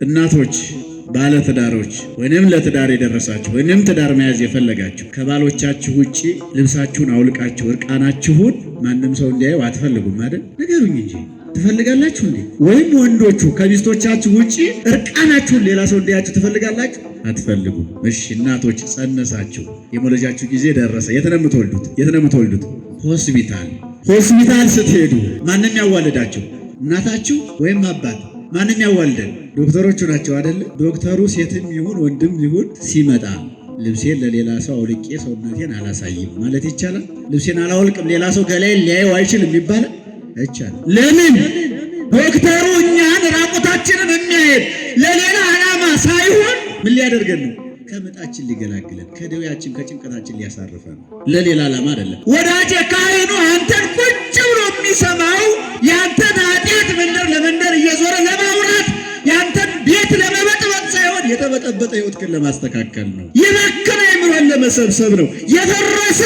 እናቶች ባለትዳሮች ወይንም ለትዳር የደረሳችሁ ወይንም ትዳር መያዝ የፈለጋችሁ ከባሎቻችሁ ውጪ ልብሳችሁን አውልቃችሁ እርቃናችሁን ማንም ሰው እንዲያየው አትፈልጉም አይደል? ንገሩኝ እንጂ ትፈልጋላችሁ እንዴ? ወይም ወንዶቹ ከሚስቶቻችሁ ውጪ እርቃናችሁን ሌላ ሰው እንዲያያችሁ ትፈልጋላችሁ? አትፈልጉም። እሺ እናቶች ጸነሳችሁ፣ የመውለጃችሁ ጊዜ ደረሰ። የት ነው የምትወልዱት? ሆስፒታል ስትሄዱ ማንም ያዋልዳችሁ? እናታችሁ ወይም አባት? ማንም ያዋልደን? ዶክተሮቹ ናቸው አይደለ? ዶክተሩ ሴትም ይሁን ወንድም ይሁን ሲመጣ ልብሴን ለሌላ ሰው አውልቄ ሰውነቴን አላሳይም ማለት ይቻላል? ልብሴን አላውልቅም ሌላ ሰው ገላዬን ሊያየው አይችልም ይባላል? አይቻልም። ለምን? ዶክተሩ እኛን ራቁታችንን የሚያየን ለሌላ ዓላማ ሳይሆን ምን ሊያደርገን ነው? ከምጣችን ሊገላግለን፣ ከደዌያችን ከጭንቀታችን ሊያሳርፈን፣ ለሌላ ዓላማ አይደለም። ወዳጄ ካህኑ አንተን ቁጭ ብሎ የሚሰማው ያንተን ኃጢአት መንደር ለመንደር እየዞረ ለማውራት ያንተን ቤት ለመበጥበጥ ሳይሆን የተበጠበጠ ሕይወትህን ለማስተካከል ነው። የባከነ አእምሮን ለመሰብሰብ ነው። የፈረሰ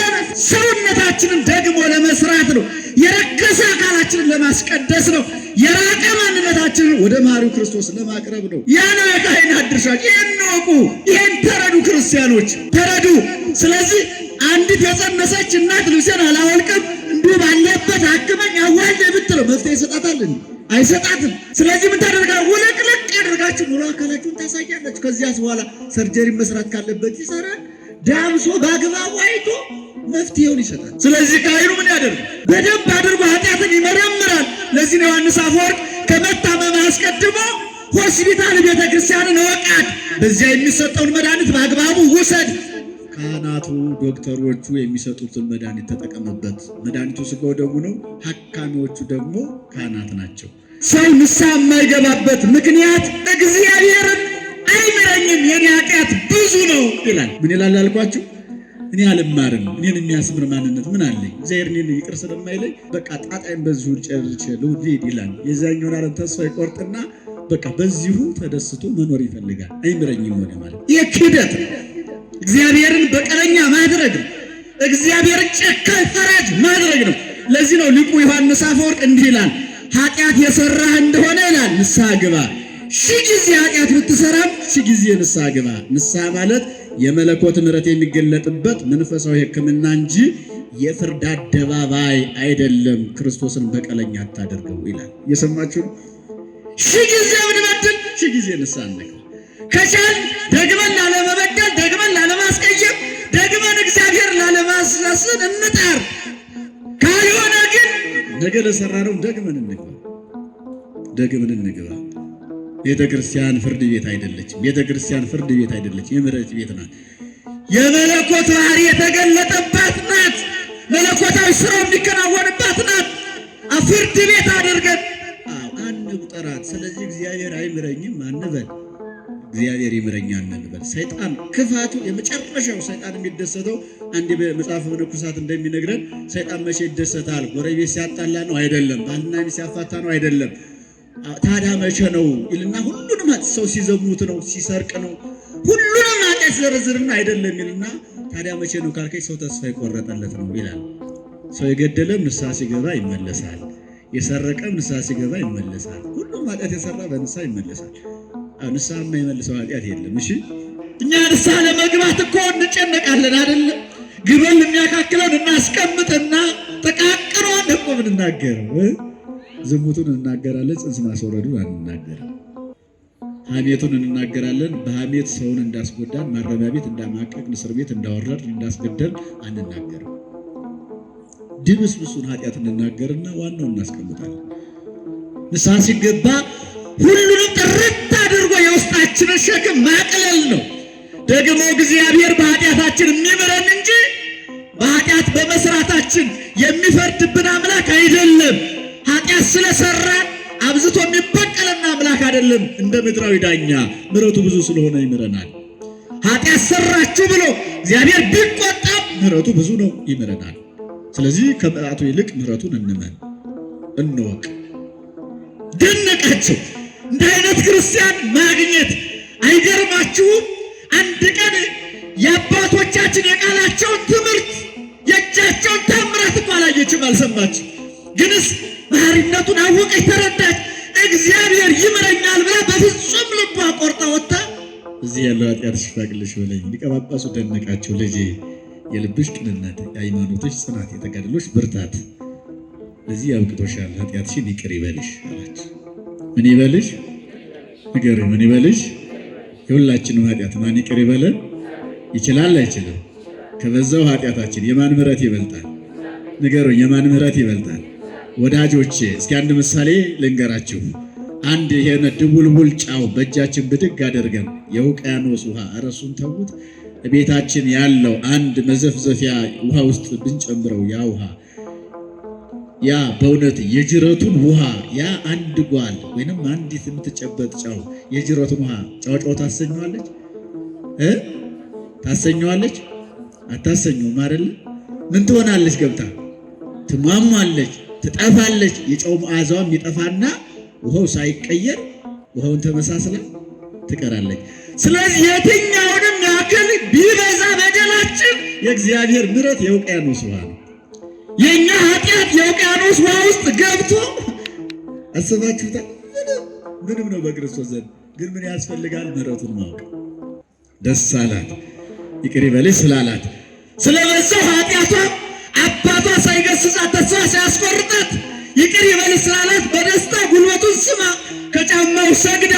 ሰውነታችንን ደግሞ ለመስራት ነው። የረከሰ አካላችንን ለማስቀደስ ነው። የራቀ ማንነታችንን ወደ መሐሪው ክርስቶስ ለማቅረብ ነው። ያ ነው የካህናት ድርሻ። ይህን እወቁ። ይህን ተረዱ፣ ክርስቲያኖች ተረዱ። ስለዚህ አንዲት የጸነሰች እናት ልብሴን አላወልቅም እንዲሁ ባለበት አክመኝ አዋልደ ብትለው መፍትሄ ይሰጣታል? አይሰጣትም። ስለዚህ ምን ታደርጋለህ? ውልቅልቅ ያደርጋችሁ ሙሉ አካላችሁን ታሳያላችሁ። ከዚያስ በኋላ ሰርጀሪ መስራት ካለበት ይሰራል። ዳምሶ በአግባቡ አይቶ መፍትሄውን ይሰጣል። ስለዚህ ካህኑ ምን ያደርግ? በደንብ አድርጎ ኃጢአትን ይመረምራል። ለዚህ ነው ዮሐንስ አፈወርቅ ከመታመም አስቀድሞ ሆስፒታል ቤተ ክርስቲያንን እወቃት፣ በዚያ የሚሰጠውን መድኃኒት በአግባቡ ውሰድ። ካህናቱ ዶክተሮቹ የሚሰጡትን መድኃኒት ተጠቀምበት። መድኃኒቱ ሥጋው ደሙ ነው። ሐካሚዎቹ ደግሞ ካህናት ናቸው። ሰው ንስሐ የማይገባበት ምክንያት እግዚአብሔርን አይምረኝም የኔ ኃጢአት ብዙ ነው ይላል። ምን ይላል አልኳችሁ? እኔ አልማርም፣ እኔን የሚያስምር ማንነት ምን አለኝ? እግዚአብሔር እኔን ይቅር ስለማይለኝ በቃ ጣጣይን በዚሁ ጨርሼ ልሂድ ይላል። የዛኛውን ዓለም ተስፋ ይቆርጥና በቃ በዚሁ ተደስቶ መኖር ይፈልጋል። አይምረኝም ሆነ ማለት ይህ ክህደት ነው። እግዚአብሔርን በቀለኛ ማድረግ ነው። እግዚአብሔርን ጨካኝ ፈራጅ ማድረግ ነው። ለዚህ ነው ሊቁ ዮሐንስ አፈወርቅ እንዲህ ይላል፣ ኃጢአት የሰራህ እንደሆነ ይላል ንስሐ ግባ። ሺህ ጊዜ ኃጢአት ብትሰራም ሺህ ጊዜ ንስሐ ግባ። ንስሐ ማለት የመለኮት ምሕረት የሚገለጥበት መንፈሳዊ ሕክምና እንጂ የፍርድ አደባባይ አይደለም። ክርስቶስን በቀለኛ አታደርገው ይላል። እየሰማችሁ ነው? ሺህ ጊዜ ብንበድል ሺህ ጊዜ ንስሐ እንግባ። ከቻል ደግመን ላለመበደል፣ ደግመን ላለማስቀየም፣ ደግመን እግዚአብሔር ላለማሳሰን እንጣር። ካልሆነ ግን ነገ ለሰራነው ደግመን እንግባ። ቤተ ክርስቲያን ፍርድ ቤት አይደለችም። ቤተ ክርስቲያን ፍርድ ቤት አይደለችም፣ የምሕረት ቤት ናት። የመለኮት ባህሪ የተገለጠባት ናት። መለኮታዊ ስራው የሚከናወንባት ናት። ፍርድ ቤት አድርገን አንቁጠራት። ስለዚህ እግዚአብሔር አይምረኝም አንበል፣ እግዚአብሔር ይምረኛል እንበል። ሰይጣን ክፋቱ የመጨረሻው ሰይጣን የሚደሰተው አንድ በመጽሐፈ መነኮሳት እንደሚነግረን ሰይጣን መቼ ይደሰታል? ጎረቤት ሲያጣላ ነው አይደለም፣ ባልና ሚስት ሲያፋታ ነው አይደለም። ታዲያ መቼ ነው ይልና ሁሉንም ሰው ሲዘሙት ነው፣ ሲሰርቅ ነው፣ ሁሉንም ኃጢአት ዘርዝርና አይደለም ይልና ታዲያ መቼ ነው ካልከኝ ሰው ተስፋ የቆረጠለት ነው ይላል። ሰው የገደለም ንስሐ ሲገባ ይመለሳል፣ የሰረቀም ንስሐ ሲገባ ይመለሳል። ሁሉም ኃጢአት የሰራ በንስሐ ይመለሳል። ንስሐ የማይመልሰው ኃጢአት የለም። እሺ እኛ ንስሐ ለመግባት እኮ እንጨነቃለን አይደለም? ግብን የሚያካክለውን እናስቀምጥና ጥቃቅኗን እኮ ምንናገረው ዝሙቱን እንናገራለን፣ ጽንስ ማስወረዱን አንናገርም። ሐሜቱን እንናገራለን፣ በሐሜት ሰውን እንዳስጎዳን፣ ማረሚያ ቤት እንዳማቀቅን፣ እስር ቤት እንዳወረድን፣ እንዳስገደል አንናገርም። ድብስብሱን ኃጢአት እንናገርና ዋናውን እናስቀምጣለን። ንስሐ ሲገባ ሁሉንም ጥርት አድርጎ የውስጣችንን ሸክም ማቅለል ነው። ደግሞ እግዚአብሔር በኃጢአታችን የሚምረን እንጂ በኃጢአት በመስራታችን የሚፈርድብን አምላክ አይደለም። ኃጢአት ስለሰራን አብዝቶ የሚበቀለን አምላክ አይደለም። እንደ ምድራዊ ዳኛ ምሕረቱ ብዙ ስለሆነ ይምረናል። ኃጢአት ሰራችሁ ብሎ እግዚአብሔር ቢቆጣም ምሕረቱ ብዙ ነው፣ ይምረናል። ስለዚህ ከመዓቱ ይልቅ ምሕረቱን እንወቅ። ደነቃቸው እንደ አይነት ክርስቲያን ማግኘት አይገርማችሁም? አንድ ቀን የአባቶቻችን የቃላቸውን ትምህርት የእጃቸውን ታምራት እኮ አላየችም፣ አልሰማችም። ግንስ ባህሪነቱን አወቀች፣ ተረዳች። እግዚአብሔር ይምረኛል ብላ በፍጹም ልቧ ቆርጣ ወጣ እዚህ ያለው ኃጢአትሽ ይፋቅልሽ በለኝ። ሊቀ ጳጳሱ ደነቃቸው። ልጄ የልብሽ ቅንነት፣ የሃይማኖትሽ ጽናት፣ የተጋድሎሽ ብርታት ለዚህ ያብቅቶሻል። ኃጢአትሽን ይቅር ይበልሽ አላቸው። ምን ይበልሽ? ንገሪው። ምን ይበልሽ? የሁላችንም ኃጢአት ማን ይቅር ይበለን? ይችላል አይችልም? ከበዛው ኃጢአታችን የማን ምሕረት ይበልጣል? ንገሩኝ። የማን ምሕረት ይበልጣል? ወዳጆቼ እስኪ አንድ ምሳሌ ልንገራችሁ። አንድ ይሄን ድቡልቡል ጫው በእጃችን ብድግ አድርገን የውቅያኖስ ውሃ እረሱን ተውት ቤታችን ያለው አንድ መዘፍዘፊያ ውሃ ውስጥ ብንጨምረው ያ ውሃ ያ በእውነት የጅረቱን ውሃ ያ አንድ ጓል ወይንም አንዲት የምትጨበጥ ጫው የጅረቱን ውሃ ጫው ታሰኘዋለች? ታሰኘዋለች? አታሰኘውም አይደል? ምን ትሆናለች? ገብታ ትሟሟለች፣ ትጠፋለች። የጨው መዓዛዋም ይጠፋና ውሃው ሳይቀየር ውሃውን ተመሳስላ ትቀራለች። ስለዚህ የትኛውንም ያክል ቢበዛ በደላችን የእግዚአብሔር ምሕረት የውቅያኖስ ውሃ ነው። የኛ ኃጢአት የውቅያኖስ ውሃ ውስጥ ገብቶ አስባችሁታል? ምንም ነው በክርስቶስ ዘንድ። ግን ምን ያስፈልጋል? ምሕረቱን ማወቅ። ደስ አላት ይቅር ይበልሽ ስላላት፣ ስለበዛው ኃጢአቷ አባቷ ሳይገስጻት ተስፋ ሳያስቆርጣት ይቅር ይበልሽ ስላላት በደስታ ጉልበቱን ስማ ከጫማው ሰግዳ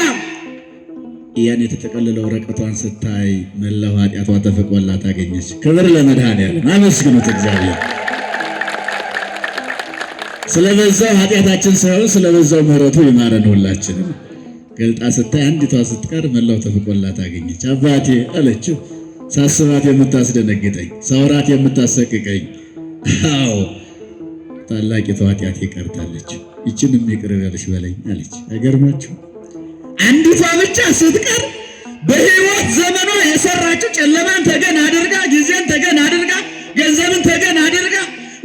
ያን የተጠቀለለ ወረቀቷን ስታይ መላው ኃጢአቷ ተፈቆላት አገኘች። ክብር ለመድኃኔዓለም። አመስግኑት እግዚአብሔር። ስለበዛው ኃጢአታችን ሳይሆን ስለበዛው ምሕረቱ ይማረን ሁላችንም። ገልጣ ስታይ አንዲቷ ስትቀር መላው ተፈቆላት አገኘች። አባቴ አለችው፣ ሳስባት የምታስደነግጠኝ፣ ሳውራት የምታሰቅቀኝ፣ አዎ ታላቂቷ ኃጢአቴ ቀርታለች፣ ይችንም ይቅር በልሽ በለኝ አለች። አይገርማችሁ? አንዲቷ ብቻ ስትቀር በሕይወት ዘመኗ የሰራችው ጨለማን ተገን አድርጋ፣ ጊዜን ተገን አድርጋ፣ ገንዘብን ተገን አድርጋ፣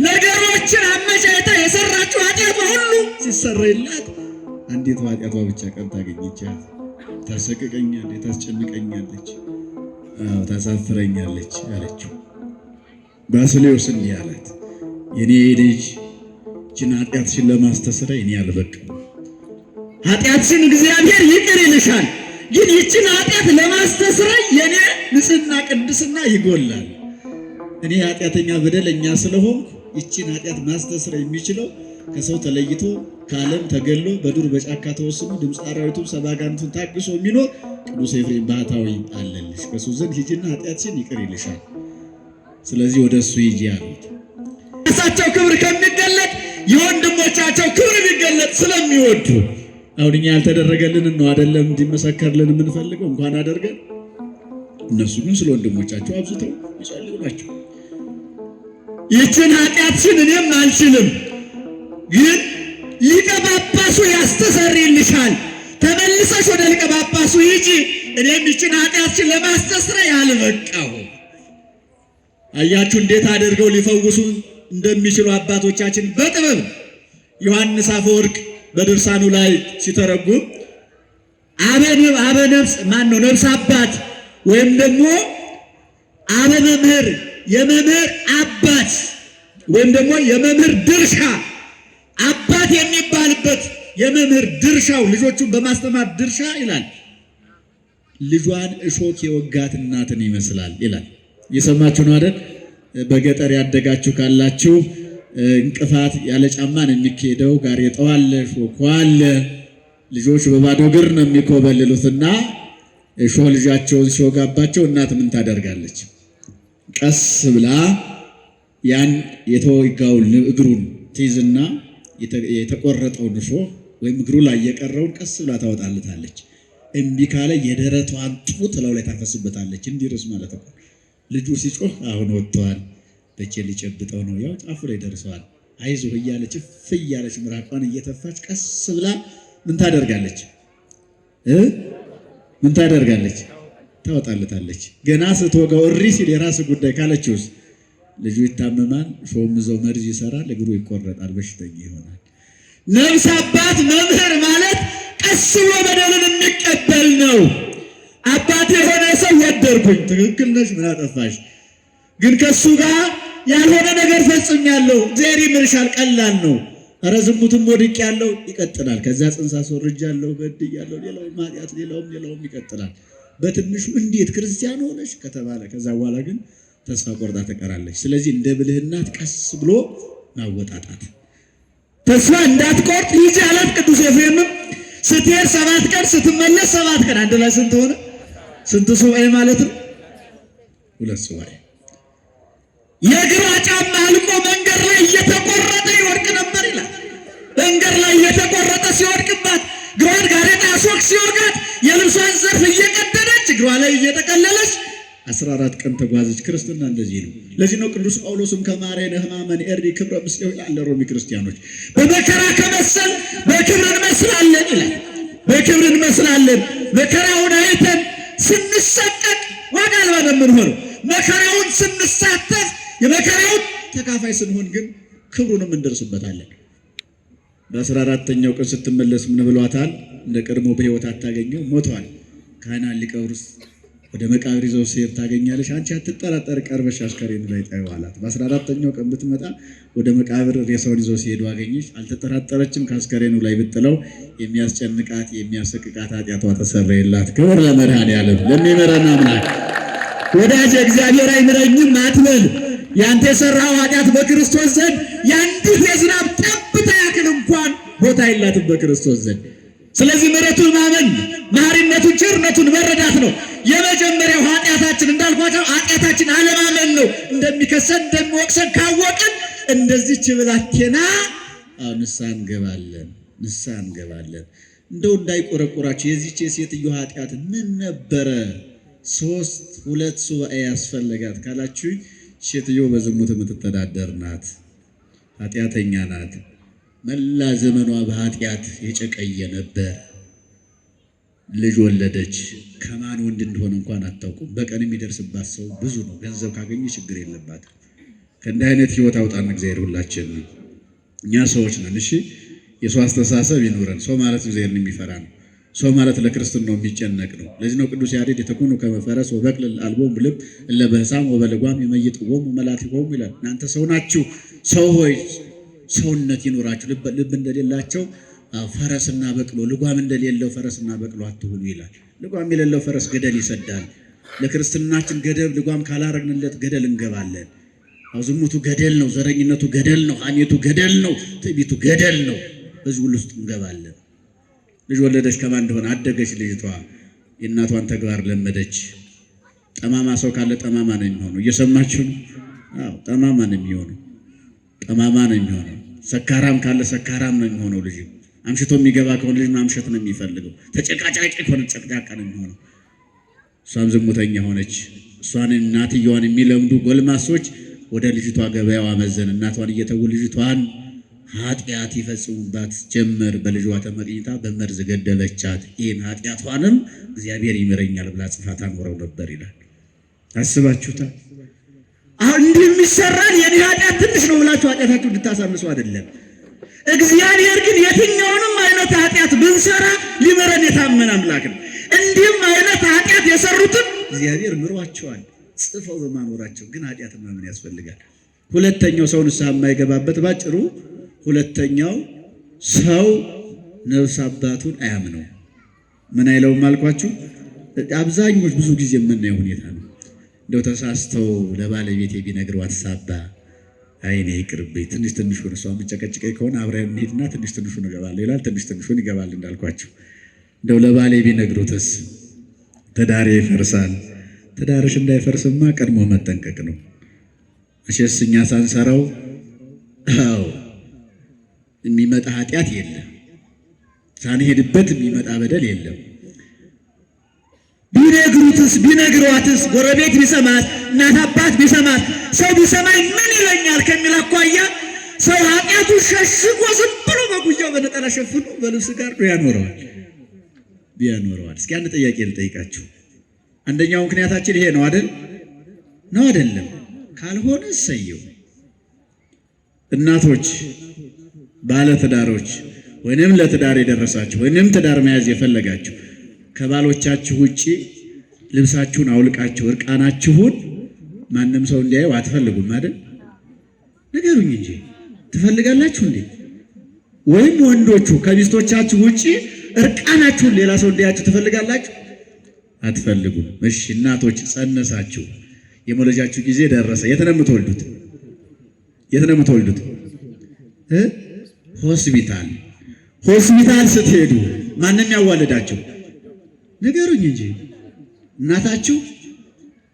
ነገሮችን አመቻችታ የሰራችው ኃጢአቷ ሁሉ ሲሰረይላት አንዲቷ ኃጢአቷ ብቻ ቀርታ አገኘቻት። ታሰቅቀኛለች፣ ታስጨንቀኛለች፣ ታሳፍረኛለች አለችው። ባስልዮስ እንዲህ አላት፣ የኔ ልጅ ይህችን ኃጢአትሽን ለማስተስረይ እኔ አልበቃም። ኃጢአትሽን እግዚአብሔር ይቅር ይልሻል፣ ግን ይህችን ኃጢአት ለማስተስረይ የኔ ንጽሕና ቅድስና ይጎላል። እኔ ኃጢአተኛ በደለኛ ስለሆንኩ ይህችን ኃጢአት ማስተስረይ የሚችለው ከሰው ተለይቶ ከዓለም ተገሎ በዱር በጫካ ተወስኖ ድምፀ አራዊቱን ሰብአ አጋንንቱን ታግሶ የሚኖር ቅዱስ ኤፍሬም ባህታዊ አለልሽ። ከእሱ ዘንድ ሂጂና ኃጢአትሽን ይቅር ይልሻል። ስለዚህ ወደ እሱ ሂጂ አሉት። ራሳቸው ክብር ከሚገለጥ የወንድሞቻቸው ክብር ቢገለጥ ስለሚወዱ አሁን እኛ ያልተደረገልን ነው አይደለም እንዲመሰከርልን የምንፈልገው እንኳን አደርገን። እነሱ ግን ስለ ወንድሞቻቸው አብዝተው ይጸልዩ ናቸው። ይህችን ኃጢአትሽን እኔም አልችልም፣ ግን ሊቀ ጳጳሱ ያስተሰርይልሻል። ተመልሰሽ ወደ ሊቀ ጳጳሱ ሂጂ፣ እኔም ይህችን ኃጢአትሽን ለማስተስረይ አልበቃሁም። አያችሁ እንዴት አድርገው ሊፈውሱ እንደሚችሉ አባቶቻችን በጥበብ ዮሐንስ አፈወርቅ በድርሳኑ ላይ ሲተረጉም አበ ነፍስ ማን ነው? ነፍስ አባት ወይም ደግሞ አበ መምህር፣ የመምህር አባት ወይም ደግሞ የመምህር ድርሻ። አባት የሚባልበት የመምህር ድርሻው ልጆቹን በማስተማር ድርሻ ይላል ልጇን እሾክ የወጋት እናትን ይመስላል ይላል። የሰማችሁ ነው አይደል? በገጠር ያደጋችሁ ካላችሁ እንቅፋት ያለ ጫማን የሚካሄደው ጋሬጣው አለ፣ ሾኩ አለ። ልጆች በባዶ እግር ነው የሚኮበልሉትና እሾህ ልጃቸውን ሲወጋባቸው እናት ምን ታደርጋለች? ቀስ ብላ ያን የተወጋውን እግሩን ትይዝና የተቆረጠውን እሾህ ወይም እግሩ ላይ የቀረውን ቀስ ብላ ታወጣለታለች። እምቢ ካለ የደረቷን ጡት ላው ላይ ታፈስበታለች። እንዲርስ ማለት ነው። ልጁ ሲጮህ አሁን ወጥቷል፣ በቼ ሊጨብጠው ነው፣ ያው ጫፉ ላይ ደርሰዋል፣ አይዞህ እያለች እፍ እያለች ምራቋን እየተፋች ቀስ ብላ ምን ታደርጋለች? ምን ታደርጋለች? ታወጣለታለች። ገና ስትወጋው እሪ ሲል የራስ ጉዳይ ካለችውስ ልጁ ይታመማል፣ ሾም ዘው መርዝ ይሰራል፣ እግሩ ይቆረጣል፣ በሽተኛ ይሆናል። ነፍስ አባት መምህር ማለት ቀስ ብሎ በደልን የሚቀበል ነው። አባት የሆነ ሰው ወደድኩኝ፣ ትክክል ነሽ፣ ምን አጠፋሽ? ግን ከሱ ጋር ያልሆነ ነገር ፈጽኛለሁ፣ እግዚአብሔር ይምርሻል፣ ቀላል ነው። ኧረ ዝሙትም ወድቅ ያለው ይቀጥላል። ከዛ ጽንስ አስወርጃለሁ በድያለሁ፣ ሌላውም ኃጢአት ሌላውም ይቀጥላል። በትንሹ እንዴት ክርስቲያን ሆነች ከተባለ ከዛ በኋላ ግን ተስፋ ቆርጣ ተቀራለች። ስለዚህ እንደ ብልህናት ቀስ ብሎ ማወጣጣት፣ ተስፋ እንዳትቆርጥ ልጅ አላት። ቅዱስ ኤፍሬምም ስትሄድ 7 ቀን ስትመለስ 7 ቀን አንድ ላይ ስንት ሆነ? ስንት ሱባኤ ማለት ነው? 2 ሱባኤ። የእግሯ ጫማ አልቆ መንገድ ላይ እየተቆረጠ ይወድቅ ነበር ይላል። መንገድ ላይ እየተቆረጠ ሲወድቅባት እግሯን ጋሬጣ አስወግ ሲወርጋት የልብሷን ዘርፍ እየቀደደች እግሯ ላይ እየጠቀለለች 14 ቀን ተጓዘች። ክርስትና እንደዚህ ነው። ለዚህ ነው ቅዱስ ጳውሎስም ከማርያም ሕማመን ኤሪ ክብረ ምስሌው ይላል ለሮሚ ክርስቲያኖች። በመከራ ከመሰል በክብር እንመስላለን ይላል። በክብር እንመስላለን። መከራውን አይተን ስንሰቀቅ ዋጋ አልባ ነው የምንሆነው። መከራውን ስንሳተፍ የመከራውን ተካፋይ ስንሆን ግን ክብሩንም እንደርስበታለን። በ14ኛው ቀን ስትመለስ ምን ብሏታል? እንደ ቀድሞ በሕይወት አታገኘው፣ ሞቷል። ካህናት ሊቀብሩት ወደ መቃብር ይዘው ሲሄድ ታገኛለሽ። አንቺ አትጠራጠር፣ ቀርበሽ አስከሬኑ ላይ ጣዩ አላት። በ14ኛው ቀን ብትመጣ ወደ መቃብር ሬሳውን ይዘው ሲሄዱ አገኘች። አልተጠራጠረችም። ከአስከሬኑ ላይ ብጥለው የሚያስጨንቃት የሚያሰቅቃት ኃጢአቷ ተሰረየላት። ክብር ለመድኃኔዓለም ለሚምረን አምላክ። ወዳጅ እግዚአብሔር አይምረኝም አትበል። ያንተ የሰራው ኃጢአት በክርስቶስ ዘንድ ያንዲት የዝናብ ጠብታ ያክል እንኳን ቦታ የላትም በክርስቶስ ዘንድ። ስለዚህ ምሕረቱን ማመን መሐሪነቱን ቸርነቱን መረዳት ነው። የመጀመሪያው ኃጢአታችን እንዳልኳቸው ኃጢአታችን አለማመን ነው። እንደሚከሰን እንደሚወቅሰን ካወቅን እንደዚህች ብላቴና ንስሐ እንገባለን። እንደው እንዳይቆረቆራችሁ የዚህች የሴትዮ ኃጢአት ምን ነበረ? 2 ሱባኤ ያስፈልጋት ካላችሁ ሴትዮ በዝሙት የምትተዳደር ናት፣ ኃጢአተኛ ናት። መላ ዘመኗ በኃጢአት የጨቀየ ነበር። ልጅ ወለደች። ከማን ወንድ እንደሆነ እንኳን አታውቁም። በቀን የሚደርስባት ሰው ብዙ ነው። ገንዘብ ካገኘ ችግር የለባትም። ከእንዲህ አይነት ህይወት አውጣን እግዚአብሔር። ሁላችን እኛ ሰዎች ነን። እሺ የሰው አስተሳሰብ ይኑረን። ሰው ማለት እግዚአብሔርን የሚፈራ ነው። ሰው ማለት ለክርስትናው የሚጨነቅ ነው። ለዚህ ነው ቅዱስ ያሬድ የተኮኑ ከመፈረስ ወበቅል አልቦም ልብ እለ በህሳም ወበልጓም የመይጥዎም መላቲሆም ይላል። እናንተ ሰው ናችሁ። ሰው ሆይ ሰውነት ይኖራችሁ፣ ልብ እንደሌላቸው ፈረስና በቅሎ፣ ልጓም እንደሌለው ፈረስና በቅሎ አትሁኑ ይላል። ልጓም የሌለው ፈረስ ገደል ይሰዳል። ለክርስትናችን ገደብ ልጓም ካላረግንለት ገደል እንገባለን። ዝሙቱ ገደል ነው፣ ዘረኝነቱ ገደል ነው፣ ሐሜቱ ገደል ነው፣ ትዕቢቱ ገደል ነው። በዚህ ሁሉ ውስጥ እንገባለን። ልጅ ወለደች። ከማን እንደሆነ አደገች። ልጅቷ የእናቷን ተግባር ለመደች። ጠማማ ሰው ካለ ጠማማ ነው የሚሆነው። እየሰማችሁ ነው? አዎ ጠማማ ነው የሚሆነው። ሰካራም ካለ ሰካራም ነው የሚሆነው። ልጅ አምሽቶ የሚገባ ከሆነ ልጅ ማምሸት ነው የሚፈልገው። ተጨቃጫቂ ከሆነ ጨቅጫቃ ነው የሚሆነው። እሷም ዝሙተኛ ሆነች። እሷን እናትየዋን የሚለምዱ ጎልማሶች ወደ ልጅቷ ገበያው አመዘን። እናቷን እየተው ልጅቷን ኃጢአት ይፈጽሙባት ጀመር። በልጇ ተመቅኝታ በመርዝ ገደለቻት። ይህን ኃጢአቷንም እግዚአብሔር ይምረኛል ብላ ጽፋት አኖረው ነበር ይላል። አስባችሁታል? አሁን እንዲህ የሚሰራን የኔ ኃጢአት ትንሽ ነው ብላችሁ ኃጢአታችሁ እንድታሳንሱ አይደለም። እግዚአብሔር ግን የትኛውንም አይነት ኃጢአት ብንሰራ ሊምረን የታመነ አምላክ ነው። እንዲህም አይነት ኃጢአት የሰሩትን እግዚአብሔር ምሯቸዋል ጽፈው በማኖራቸው። ግን ኃጢአትን ማመን ያስፈልጋል። ሁለተኛው ሰው ንስሐ የማይገባበት ባጭሩ፣ ሁለተኛው ሰው ነፍስ አባቱን አያምነው። ምን አይለውም አልኳችሁ? አብዛኞች ብዙ ጊዜ የምናየው ሁኔታ ነው። እንደው ተሳስተው ለባለቤቴ ቢነግሯት ሳባ አይኔ ይቅርብኝ፣ ትንሽ ትንሹን እሷ የምጨቀጭቀኝ ከሆነ አብረን እንሂድና ትንሽ ትንሹን እገባለሁ ይላል። ትንሽ ትንሹን ይገባል እንዳልኳችሁ። እንደው ለባሌ ቢነግሩትስ ትዳሬ ይፈርሳል። ትዳርሽ እንዳይፈርስማ ቀድሞ መጠንቀቅ ነው። እሺስ እኛ ሳንሰራው የሚመጣ ኃጢአት የለም፣ ሳንሄድበት የሚመጣ በደል የለም። ቢነግሩትስ ቢነግሯትስ ጎረቤት ቢሰማት እናት አባት ቢሰማት ሰው ቢሰማኝ ምን ይለኛል ከሚል አኳያ ሰው ኃጢአቱ ሸሽጎ ዝም ብሎ በጉያው በነጠላ ሸፍኖ በልብስ ጋር ያኖረዋል። እስኪ አንድ ጥያቄ ልጠይቃችሁ። አንደኛው ምክንያታችን ይሄ ነው አይደል? ነው አይደለም? ካልሆነ እሰየው። እናቶች፣ ባለ ትዳሮች ወይንም ለትዳር የደረሳችሁ ወይንም ትዳር መያዝ የፈለጋችሁ ከባሎቻችሁ ውጪ ልብሳችሁን አውልቃችሁ እርቃናችሁን ማንም ሰው እንዲያየው አትፈልጉም አይደል? ንገሩኝ እንጂ ትፈልጋላችሁ እንዴ? ወይም ወንዶቹ ከሚስቶቻችሁ ውጪ እርቃናችሁን ሌላ ሰው እንዲያችሁ ትፈልጋላችሁ? አትፈልጉም። እሺ እናቶች ጸነሳችሁ፣ የመውለጃችሁ ጊዜ ደረሰ። የት ነው የምትወልዱት? የት ነው የምትወልዱት? ሆስፒታል። ሆስፒታል ስትሄዱ ማንም ያዋልዳችሁ? ንገሩኝ እንጂ እናታችሁ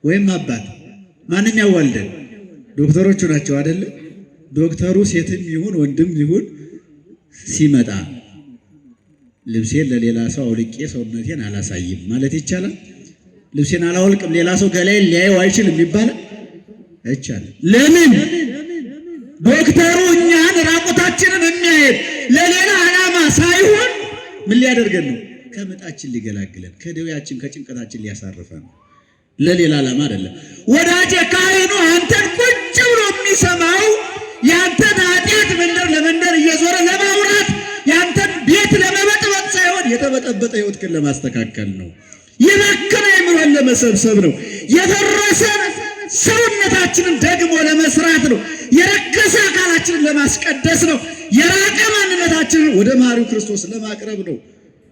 ወይም አባት? ማንም ያዋልደን? ዶክተሮቹ ናቸው አይደለ? ዶክተሩ ሴትም ይሁን ወንድም ይሁን ሲመጣ ልብሴን ለሌላ ሰው አውልቄ ሰውነቴን አላሳይም ማለት ይቻላል? ልብሴን አላወልቅም ሌላ ሰው ገላዬን ሊያየው አይችልም ይባላል? አይቻልም። ለምን? ዶክተሩ እኛን ራቁታችንን የሚያየን ለሌላ ዓላማ ሳይሆን ምን ሊያደርገን ነው? ከምጣችን ሊገላግለን፣ ከደዌያችን ከጭንቀታችን ሊያሳርፈን ነው። ለሌላ ዓላማ አይደለም። ወዳጄ ካህኑ አንተን ቁጭ ብሎ የሚሰማው ያንተን ኃጢአት መንደር ለመንደር እየዞረ ለማውራት ያንተን ቤት ለመበጥበጥ ሳይሆን የተበጠበጠ ሕይወትህን ለማስተካከል ነው። የባከነ አእምሮን ለመሰብሰብ ነው። የፈረሰ ሰውነታችንን ደግሞ ለመስራት ነው። የረከሰ አካላችንን ለማስቀደስ ነው። የራቀ ማንነታችንን ወደ መሐሪው ክርስቶስ ለማቅረብ ነው።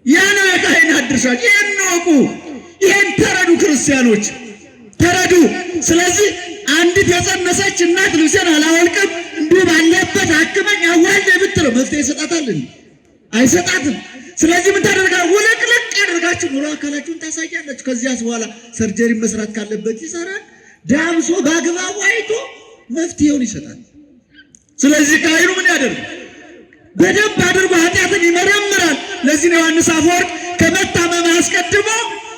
ያ ነው የካህናት ድርሻ። ይህን እወቁ። ይህን ተረዱ ክርስቲያኖች፣ ተረዱ። ስለዚህ አንዲት የጸነሰች እናት ልብሴን አላወልቅም እንዲሁ ባለበት አክመኝ አዋልደ ብትለው መፍትሄ ይሰጣታል? አይሰጣትም። ስለዚህ ምን ታደርጋለህ? ውልቅልቅ ያደርጋችሁ ኑሮ አካላችሁን ታሳያላችሁ። ከዚያስ በኋላ ሰርጀሪ መስራት ካለበት ይሰራል። ዳምሶ በአግባቡ አይቶ መፍትሄውን ይሰጣል። ስለዚህ ካህኑ ምን ያደርግ? በደንብ አድርጎ ኃጢአትን ይመረምራል። ለዚህ ነው ዮሐንስ አፈወርቅ ከመታመም አስቀድሞ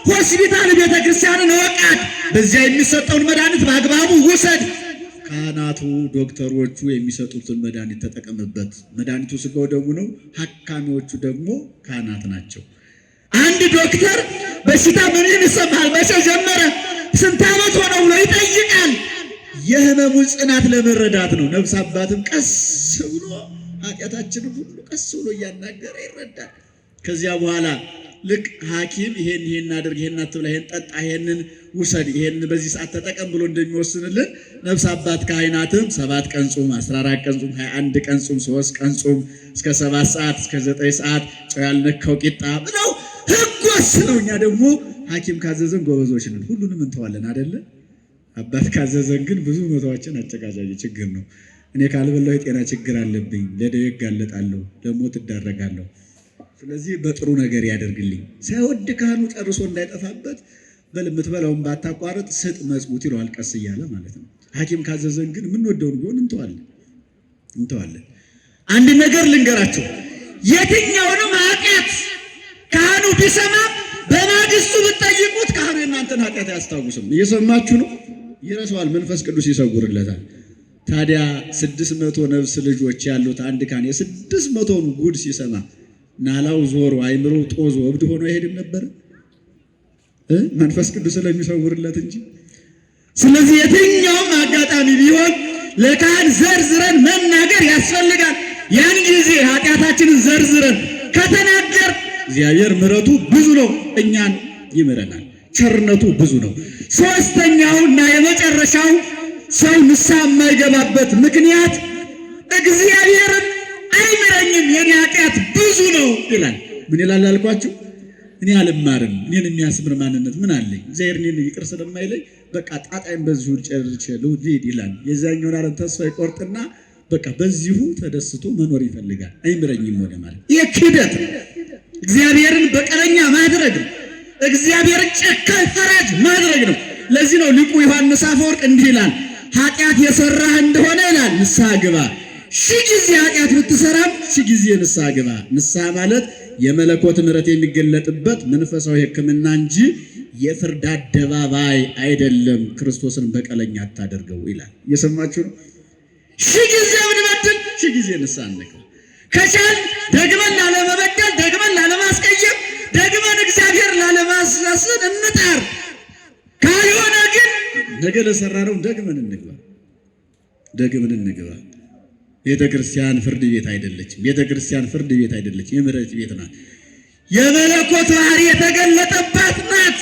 ሆስፒታል ቤተ ክርስቲያንን እወቃት፣ በዚያ የሚሰጠውን መድኃኒት በአግባቡ ውሰድ። ካህናቱ ዶክተሮቹ የሚሰጡትን መድኃኒት ተጠቀምበት። መድኃኒቱ ሥጋው ደሙ ነው። ሐካሚዎቹ ደግሞ ካህናት ናቸው። አንድ ዶክተር በሽታ ምን ይሰማል፣ መቼ ጀመረ፣ ስንት ዓመት ሆነው ብሎ ይጠይቃል። የህመሙን ጽናት ለመረዳት ነው። ነፍስ አባትም ቀስ ብሎ ኃጢአታችንን ሁሉ ቀስ ብሎ እያናገረ ይረዳል። ከዚያ በኋላ ልክ ሐኪም ይሄን አድርግ፣ ይሄን አትብላ፣ ይሄን ጠጣ፣ ይሄንን ውሰድ፣ ይሄን በዚህ ሰዓት ተጠቀም ብሎ እንደሚወስንልን ነፍስ አባት ካህናትም 7 ቀን ጾም፣ 14 ቀን ጾም፣ 21 ቀን ጾም፣ 3 ቀን ጾም እስከ 7 ሰዓት እስከ 9 ሰዓት ጨው ያልነካው ቂጣ ብለው ሕግ ወስነው፣ እኛ ደግሞ ሐኪም ካዘዘን ጎበዞች ነን፣ ሁሉንም እንተዋለን አይደለ? አባት ካዘዘን ግን ብዙ መተዋችን አጨቃጫቂ ችግር ነው። እኔ ካልበላሁ የጤና ችግር አለብኝ፣ ለደዌ እጋለጣለሁ፣ ለሞት እዳረጋለሁ። ስለዚህ በጥሩ ነገር ያደርግልኝ። ሳይወድ ካህኑ ጨርሶ እንዳይጠፋበት በል የምትበላውን ባታቋርጥ ስጥ መጽሙት ይለዋል፣ ቀስ እያለ ማለት ነው። ሐኪም ካዘዘን ግን የምንወደውን ቢሆን እንተዋለን። አንድ ነገር ልንገራቸው፣ የትኛውንም ኃጢአት ካህኑ ቢሰማ በማግስቱ ብትጠይቁት ካህኑ የእናንተን ኃጢአት አያስታውስም። እየሰማችሁ ነው? ይረሳዋል፣ መንፈስ ቅዱስ ይሰውርለታል። ታዲያ 600 ነፍስ ልጆች ያሉት አንድ ካህን የ600ን ጉድ ሲሰማ ናላው ዞሮ አይምሮ ጦዞ እብድ ሆኖ አይሄድም ነበር? መንፈስ ቅዱስ ስለሚሰውርለት እንጂ። ስለዚህ የትኛውም አጋጣሚ ቢሆን ለካህን ዘርዝረን መናገር ያስፈልጋል። ያን ጊዜ ኃጢአታችንን ዘርዝረን ከተናገር እግዚአብሔር ምሕረቱ ብዙ ነው፣ እኛን ይምረናል። ቸርነቱ ብዙ ነው። ሶስተኛውና የመጨረሻው ሰው ንስሐ የማይገባበት ምክንያት እግዚአብሔርን አይምረኝም የኔ ኃጢአት ብዙ ነው ይላል። ምን ይላል አልኳችሁ? እኔ አልማርም፣ እኔን የሚያስምር ማንነት ምን አለኝ? እግዚአብሔር እኔን ይቅር ስለማይለኝ በቃ ጣጣይም በዚሁ ጨርሼ ልሂድ ይላል። የዛኛውን ዓለም ተስፋ ይቆርጥና በቃ በዚሁ ተደስቶ መኖር ይፈልጋል። አይምረኝም ወደ ማለት ይህ ክህደት ነው። እግዚአብሔርን በቀለኛ ማድረግ ነው። እግዚአብሔርን ጨካኝ ፈራጅ ማድረግ ነው። ለዚህ ነው ሊቁ ዮሐንስ አፈወርቅ እንዲህ ይላል፣ ኃጢአት የሰራህ እንደሆነ ይላል ንስሐ ግባ። 1000 ጊዜ ኃጢአት ብትሰራም 1000 ጊዜ ንስሐ ግባ። ንስሐ ማለት የመለኮት ምሕረት የሚገለጥበት መንፈሳዊ ሕክምና እንጂ የፍርድ አደባባይ አይደለም። ክርስቶስን በቀለኛ አታደርገው ይላል። እየሰማችሁ ነው? 1000 ጊዜ ብንበድል 1000 ጊዜ ንስሐ እንግባ። ከቻል ደግመን ላለመበደል፣ ደግመን ላለማስቀየም፣ ደግመን እግዚአብሔር ላለማሳሰን እንጣር። ካልሆነ ግን ነገ ለሰራነው ደግመን እንግባ። ቤተ ክርስቲያን ፍርድ ቤት አይደለችም። ቤተ ክርስቲያን ፍርድ ቤት አይደለችም፣ የምሕረት ቤት ናት። የመለኮት ባህሪ የተገለጠባት ናት።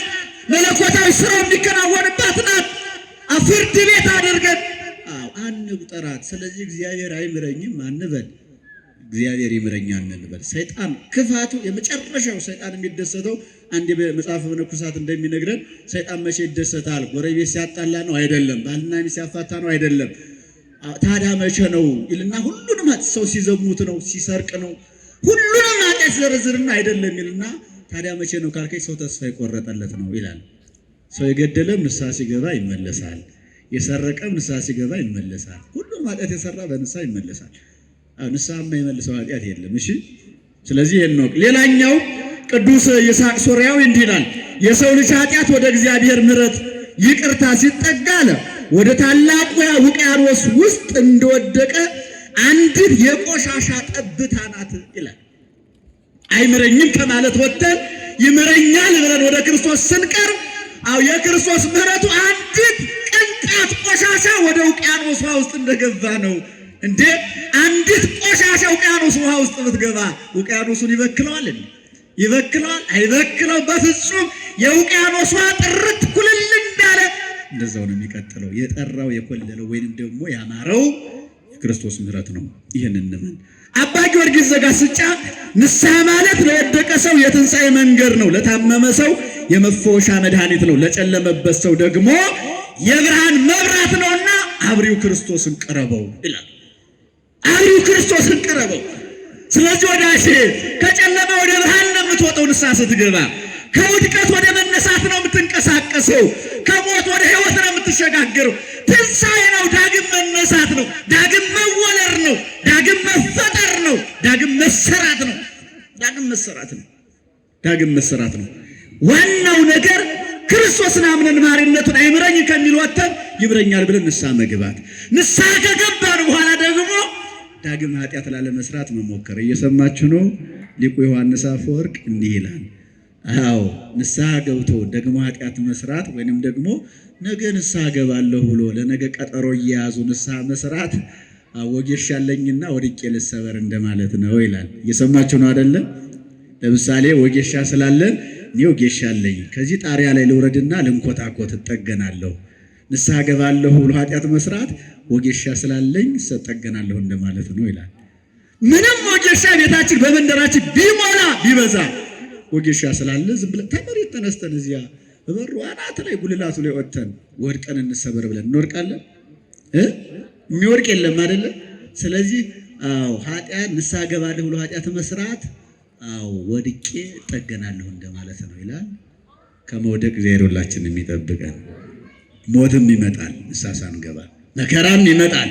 መለኮታዊ ስራው የሚከናወንባት ናት። ፍርድ ቤት አድርገን አንቁጠራት። ስለዚህ እግዚአብሔር አይምረኝም አንበል። እግዚአብሔር ይምረኛል እንበል። ሰይጣን ክፋቱ የመጨረሻው ሰይጣን የሚደሰተው አንድ በመጽሐፈ መነኮሳት እንደሚነግረን ሰይጣን መቼ ይደሰታል? ጎረቤት ሲያጣላ ነው አይደለም፣ ባልና ሚስት ሲያፋታ ነው አይደለም። ታዲያ መቼ ነው ይልና ሁሉንም ሰው ሲዘሙት ነው፣ ሲሰርቅ ነው፣ ሁሉንም ኃጢአት ዘርዝርና አይደለም ይልና ታዲያ መቼ ነው ካልከኝ ሰው ተስፋ የቆረጠለት ነው ይላል። ሰው የገደለም ንስሐ ሲገባ ይመለሳል፣ የሰረቀም ንስሐ ሲገባ ይመለሳል። ሁሉም ኃጢአት የሰራ በንስሐ ይመለሳል። ንስሐ የማይመልሰው ኃጢአት የለም። እሺ፣ ስለዚህ ይሄን ነው። ሌላኛው ቅዱስ ይስሐቅ ሶርያዊ እንዲህ ይላል፣ የሰው ልጅ ኃጢአት ወደ እግዚአብሔር ምሕረት ይቅርታ ሲጠጋ አለ ወደ ታላቁ ውቅያኖስ ውስጥ እንደወደቀ አንዲት የቆሻሻ ጠብታ ናት ይላል። አይምረኝም ከማለት ወጥተን ይምረኛል ብለን ወደ ክርስቶስ ስንቀርብ የክርስቶስ ምሕረቱ አንዲት ቅንጣት ቆሻሻ ወደ ውቅያኖስ ውሃ ውስጥ እንደገባ ነው። እንዴ አንዲት ቆሻሻ ውቅያኖስ ውሃ ውስጥ ብትገባ ውቅያኖሱን ይበክለዋል? ይበክለዋል? አይበክለው በፍጹም። የውቅያኖስ ውሃ ጥርት ኩልል እንዳለ እንደዛው ነው የሚቀጥለው። የጠራው የኮለለው ወይንም ደግሞ ያማረው የክርስቶስ ምሕረት ነው። ይህን እንመን። አባ ጊዮርጊስ ዘጋስጫ ንስሐ ማለት ለወደቀ ሰው የትንሣኤ መንገድ ነው፣ ለታመመ ሰው የመፈወሻ መድኃኒት ነው፣ ለጨለመበት ሰው ደግሞ የብርሃን መብራት ነውና አብሪው ክርስቶስን ቅረበው ይላል። አብሪው ክርስቶስን ቅረበው። ስለዚህ ወዳጄ ከጨለማ ወደ ብርሃን ነው የምትወጣው ንስሐ ስትገባ። ከውድቀት ወደ መነሳት ነው የምትንቀሳቀሰው። ከሞት ወደ ሕይወት ነው የምትሸጋገረው። ትንሣኤ ነው፣ ዳግም መነሳት ነው፣ ዳግም መወለድ ነው፣ ዳግም መፈጠር ነው፣ ዳግም መሰራት ነው። ዳግም መሰራት ነው፣ ዳግም መሰራት ነው። ዋናው ነገር ክርስቶስን አምነን ማሪነቱን አይምረኝ ከሚል ወጥተን ይምረኛል ብለን ንስሐ መግባት። ንስሐ ከገባን በኋላ ደግሞ ዳግም ኃጢአት ላለመስራት መሞከር። እየሰማችሁ ነው። ሊቁ ዮሐንስ አፈወርቅ እንዲህ ይላል። አዎ ንስሐ ገብቶ ደግሞ ኃጢአት መስራት ወይንም ደግሞ ነገ ንስሐ ገባለሁ ብሎ ለነገ ቀጠሮ እየያዙ ንስሐ መስራት ወጌሻለኝና ወድቄ ልሰበር እንደማለት ነው ይላል። እየሰማችሁ ነው አይደለ? ለምሳሌ ወጌሻ ስላለን እኔ ወጌሻለኝ ከዚህ ጣሪያ ላይ ልውረድና ልንኮታኮት እጠገናለሁ። ንስሐ ገባለሁ ብሎ ኃጢአት መስራት ወጌሻ ስላለኝ እጠገናለሁ እንደማለት ነው ይላል። ምንም ወጌሻ ቤታችን በመንደራችን ቢሞላ ቢበዛ ወጌሻ ስላለ ዝም ብለን ተመሬት ተነስተን እዚያ በበሩ አናት ላይ ጉልላቱ ላይ ወጥተን ወድቀን እንሰበር ብለን እንወድቃለን? የሚወድቅ የለም አይደለ? ስለዚህ ኃጢአት ንስሐ ገባለሁ ብሎ ኃጢአት መስራት ወድቄ እጠገናለሁ እንደማለት ነው ይላል። ከመውደቅ እግዚአብሔር ሁላችንን የሚጠብቀን። ሞትም ይመጣል ንስሐ ሳንገባ፣ መከራም ይመጣል፣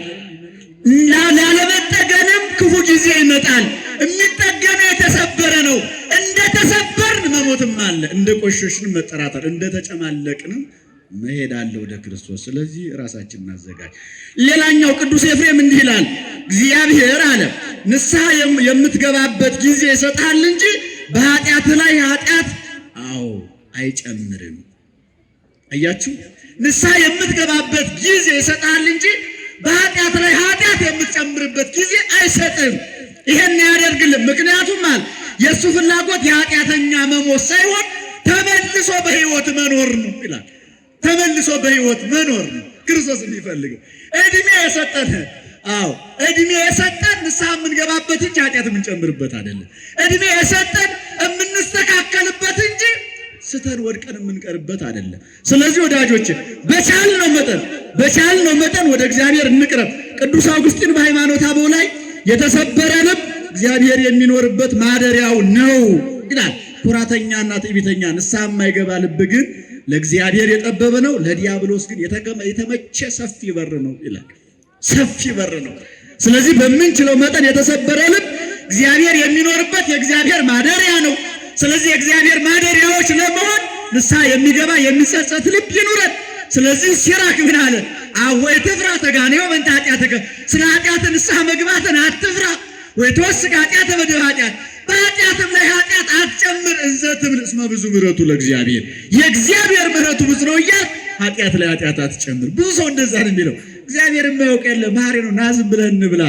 ላለመጠገንም ክፉ ጊዜ ይመጣል። የሚጠገነው የተሰበረ ነው። እንደተሰበርን መሞትም አለ፣ እንደ ቆሸሽን መጠራጠር፣ እንደ ተጨማለቅንም መሄድ አለ ወደ ክርስቶስ። ስለዚህ ራሳችንን እናዘጋጅ። ሌላኛው ቅዱስ ኤፍሬም እንዲህ ይላል፣ እግዚአብሔር አለ ንስሐ የምትገባበት ጊዜ ይሰጣል እንጂ በኃጢአት ላይ ኃጢአት አይጨምርም። አያችሁ፣ ንስሐ የምትገባበት ጊዜ ይሰጣል እንጂ በኃጢአት ላይ ኃጢአት የምትጨምርበት ጊዜ አይሰጥም። ይሄን ያደርግልን። ምክንያቱም የእሱ ፍላጎት የኃጢአተኛ መሞት ሳይሆን ተመልሶ በሕይወት መኖር ነው ይላል። ተመልሶ በሕይወት መኖር ነው ክርስቶስ የሚፈልገው። እድሜ የሰጠን እድሜ የሰጠን ንስሐ የምንገባበት እንጂ ኃጢአት የምንጨምርበት አይደለም። እድሜ የሰጠን የምንስተካከልበት እንጂ ስተን ወድቀን የምንቀርበት አይደለም። ስለዚህ ወዳጆች በቻልነው መጠን ወደ እግዚአብሔር እንቅረብ። ቅዱስ አውግስጢን በሃይማኖተ አበው ላይ የተሰበረ ልብ እግዚአብሔር የሚኖርበት ማደሪያው ነው ይላል። ኩራተኛና ትዕቢተኛ ንስሐ የማይገባ ልብ ግን ለእግዚአብሔር የጠበበ ነው፣ ለዲያብሎስ ግን የተመቸ ሰፊ በር ነው ይላል። ሰፊ በር ነው። ስለዚህ በምንችለው መጠን የተሰበረ ልብ እግዚአብሔር የሚኖርበት የእግዚአብሔር ማደሪያ ነው። ስለዚህ የእግዚአብሔር ማደሪያዎች ለመሆን ንስሐ የሚገባ የሚጸጸት ልብ ይኑረን። ስለዚህ ሲራክ ምን አለ? አወይ ትፍራ ተጋኔው በእንተ ኃጢአትከ፣ ስለ ኃጢአት ንስሐ መግባትን አትፍራ። ወይ ተወስክ ኃጢአት በደል ኃጢአት፣ በኃጢአትም ላይ ኃጢአት አትጨምር። እንዘ ትብል እስመ ብዙ ምሕረቱ ለእግዚአብሔር፣ የእግዚአብሔር ምሕረቱ ብዙ ነው እያል ኃጢአት ላይ ኃጢአት አትጨምር። ብዙ ሰው እንደዛ ነው የሚለው። እግዚአብሔር የማያውቅ የለ፣ መሐሪ ነው። ና ዝም ብለን እንብላ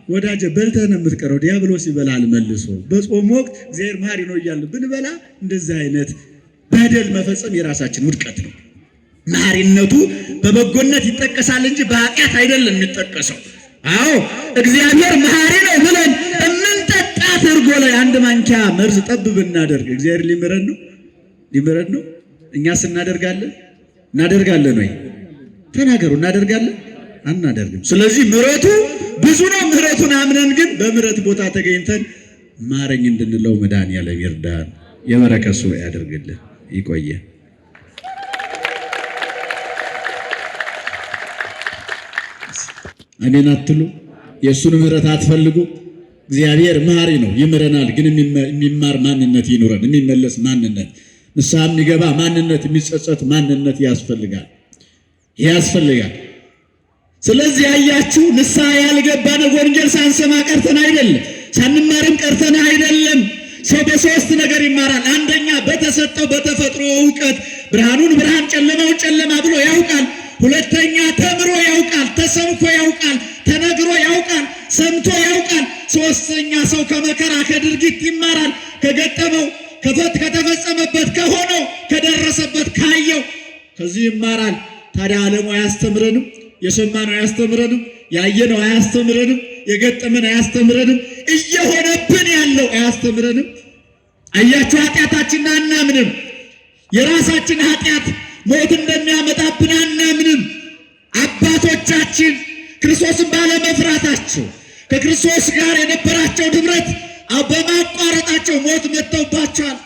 ወዳጀ፣ በልተህ ነው የምትቀረው። ዲያብሎስ ይበላል መልሶ። በጾም ወቅት እግዚአብሔር መሐሪ ነው እያልን ብንበላ እንደዚህ አይነት በደል መፈጸም የራሳችን ውድቀት ነው። መሐሪነቱ በበጎነት ይጠቀሳል እንጂ በኃጢአት አይደለም የሚጠቀሰው። እግዚአብሔር መሐሪ ነው ብለን በእሳት እርጎ ላይ አንድ ማንኪያ መርዝ ጠብ ብናደርግ እግዚአብሔር ሊምረን ነው? ሊምረን ነው? እኛስ እናደርጋለን ወይ? ተናገሩ። እናደርጋለን? አናደርግም። ስለዚህ ምሕረቱ ብዙ ነው። ምሕረቱን አምነን ግን በምሕረት ቦታ ተገኝተን ማረኝ እንድንለው መድኃኒዓለም ይርዳን። የበረከት ሱባዔ ያደርግልን። ይቆየን። አሜን አትሉ? የእሱን ምሕረት አትፈልጉ? እግዚአብሔር መሐሪ ነው፣ ይምረናል። ግን የሚማር ማንነት ይኑረን፣ የሚመለስ ማንነት፣ ንስሐ የሚገባ ማንነት፣ የሚጸጸት ማንነት ያስፈልጋል። ስለዚህ አያችሁ፣ ንስሐ ያልገባን ወንጌል ሳንሰማ ቀርተን አይደለም፣ ሳንማርም ቀርተን አይደለም። ሰው በሶስት ነገር ይማራል። አንደኛ በተሰጠው በተፈጥሮ እውቀት ብርሃኑን ብርሃን ጨለማውን ጨለማ ብሎ ያውቃል። ሁለተኛ ተምሮ ያውቃል፣ ተሰብኮ ያውቃል፣ ተነግሮ ያውቃል፣ ሰምቶ ያውቃል። ሶስተኛ ሰው ከመከራ ከድርጊት ይማራል። ከገጠመው ከተፈጸመበት ከሆነው ከደረሰበት ካየው ከዚህ ይማራል። ታዲያ ዓለሙ አያስተምረንም? የሰማነው አያስተምረንም? ያየነው አያስተምረንም? የገጠመን አያስተምረንም? እየሆነብን ያለው አያስተምረንም? አያችሁ፣ ኃጢአታችንን አናምንም። የራሳችን ኃጢአት ሞት እንደሚያመጣብን አናምንም። አባቶቻችን ክርስቶስን ባለመፍራታቸው ከክርስቶስ ጋር የነበራቸው ንብረት በማቋረጣቸው ሞት መጥቶባቸዋል፣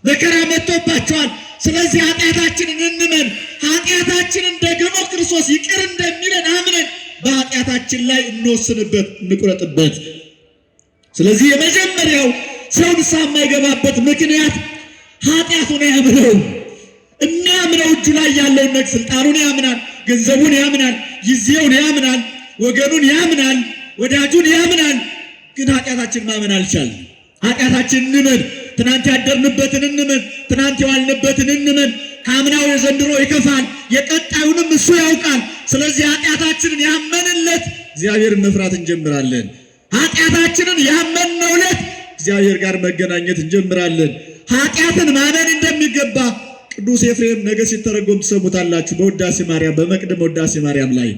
መከራ መጥቶባቸዋል። ስለዚህ ኃጢአታችንን እንመን። ኃጢአታችንን ደግሞ ክርስቶስ ይቅር እንደሚለን አምነን በኃጢአታችን ላይ እንወስንበት፣ እንቁረጥበት። ስለዚህ የመጀመሪያው ሰው ንስሐ የማይገባበት ምክንያት ኃጢአቱን አያምነውም። የሚያምነው እጁ ላይ ያለውን ነገር ስልጣኑን ያምናል፣ ገንዘቡን ያምናል፣ ጊዜውን ያምናል፣ ወገኑን ያምናል፣ ወዳጁን ያምናል። ግን ኃጢአታችን ማመን አልቻልንም። ኃጢአታችን እንመን። ትናንት ያደርንበትን እንመን፣ ትናንት የዋልንበትን እንመን። ከአምናው የዘንድሮ ይከፋል፣ የቀጣዩንም እሱ ያውቃል። ስለዚህ ኃጢአታችንን ያመንለት እግዚአብሔርን መፍራት እንጀምራለን። ኃጢአታችንን ያመንነው ዕለት እግዚአብሔር ጋር መገናኘት እንጀምራለን። ኃጢአትን ማመን እንደሚገባ ቅዱስ ኤፍሬም ነገ ሲተረጎም ትሰሙታላችሁ። በውዳሴ ማርያም በመቅደም ውዳሴ ማርያም ላይ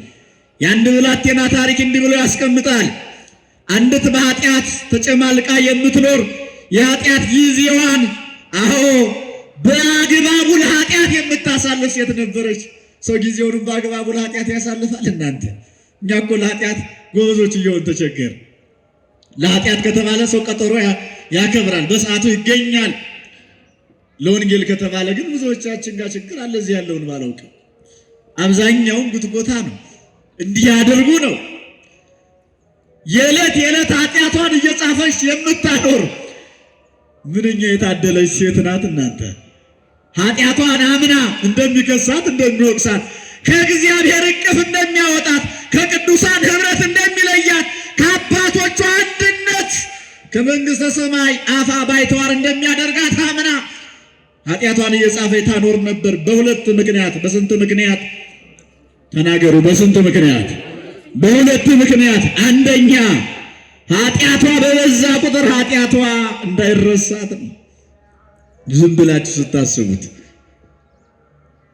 የአንድ ብላቴና ታሪክ እንዲህ ብሎ ያስቀምጣል። አንዲት በኃጢአት ተጨማልቃ የምትኖር የኃጢአት ጊዜዋን በአግባቡ ለኃጢአት የምታሳልፍ ሴት ነበረች። ሰው ጊዜውንም በአግባቡ ለኃጢአት ያሳልፋል? እናንተ እኛ እኮ ለኃጢአት ጎበዞች እየሆን ተቸገር። ለኃጢአት ከተባለ ሰው ቀጠሮ ያከብራል፣ በሰዓቱ ይገኛል። ለወንጌል ከተባለ ግን ብዙዎቻችን ጋር ችግር አለ። እዚህ ያለውን ባላውቅም አብዛኛውን ጉትጎታ ነው፣ እንዲህ ያደርጉ ነው። የዕለት ኃጢአቷን እየጻፈች የምታኖር ምንኛ የታደለች ሴት ናት እናንተ። ኃጢአቷን አምና እንደሚከሳት እንደሚወቅሳት፣ ከእግዚአብሔር እቅፍ እንደሚያወጣት፣ ከቅዱሳን ኅብረት እንደሚለያት፣ ከአባቶቿ አንድነት ከመንግሥተ ሰማይ አፋ ባይተዋር እንደሚያደርጋት አምና ኃጢአቷን እየጻፈች ታኖር ነበር። በሁለት ምክንያት። በስንት ምክንያት ተናገሩ? በስንት ምክንያት? በሁለት ምክንያት። አንደኛ ኃጢአቷ በበዛ ቁጥር ኃጢአቷ እንዳይረሳት ነው። ዝም ብላችሁ ስታስቡት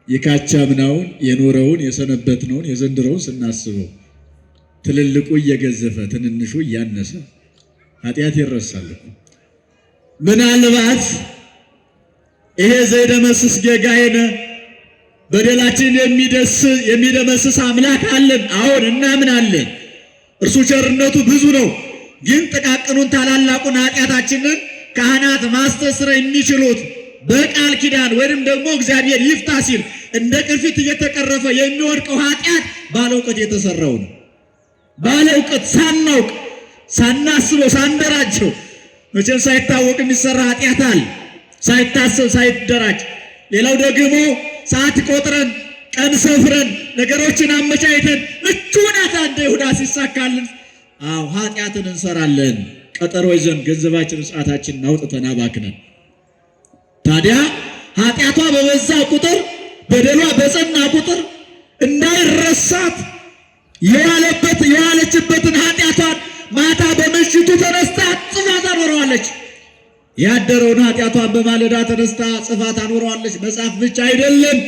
የካቻምናውን የኖረውን የሰነበትነውን የዘንድሮውን ስናስበው ትልልቁ እየገዘፈ ትንንሹ እያነሰ ኃጢአት ይረሳል። ምናልባት ይሄ ዘይደመስስ ጌጋዬነ በደላችን የሚደመስስ አምላክ አለን። አሁን እናምናለን። እርሱ ቸርነቱ ብዙ ነው። ግን ጥቃቅኑን ታላላቁን ኃጢአታችንን ካህናት ማስተስረ የሚችሉት በቃል ኪዳን ወይም ደግሞ እግዚአብሔር ይፍታ ሲል እንደ ቅርፊት እየተቀረፈ የሚወድቀው ኃጢአት ባለ እውቀት የተሰራው ነው። ባለ እውቀት ሳናውቅ ሳናስበው ሳንደራጀው መቼም ሳይታወቅ የሚሰራ ኃጢአት አለ። ሳይታሰብ ሳይደራጅ። ሌላው ደግሞ ሰዓት ቆጥረን ቀን ሰፍረን ነገሮችን አመቻይተን ምቹ ሁኔታ እንደ ይሁዳ ሲሳካልን ኃጢአትን እንሰራለን። ቀጠሮ ይዘን ገንዘባችንን ሰዓታችንን አውጥተን አባክነን። ታዲያ ኃጢአቷ በበዛ ቁጥር በደሏ በጸና ቁጥር እንዳይረሳት የዋለችበትን ኃጢአቷን ማታ በምሽቱ ተነስታ ጽፋ ታኖረዋለች። ያደረውን ኃጢአቷን በማለዳ ተነስታ ጽፋ ታኖረዋለች። መጽሐፍ ብቻ አይደለም፣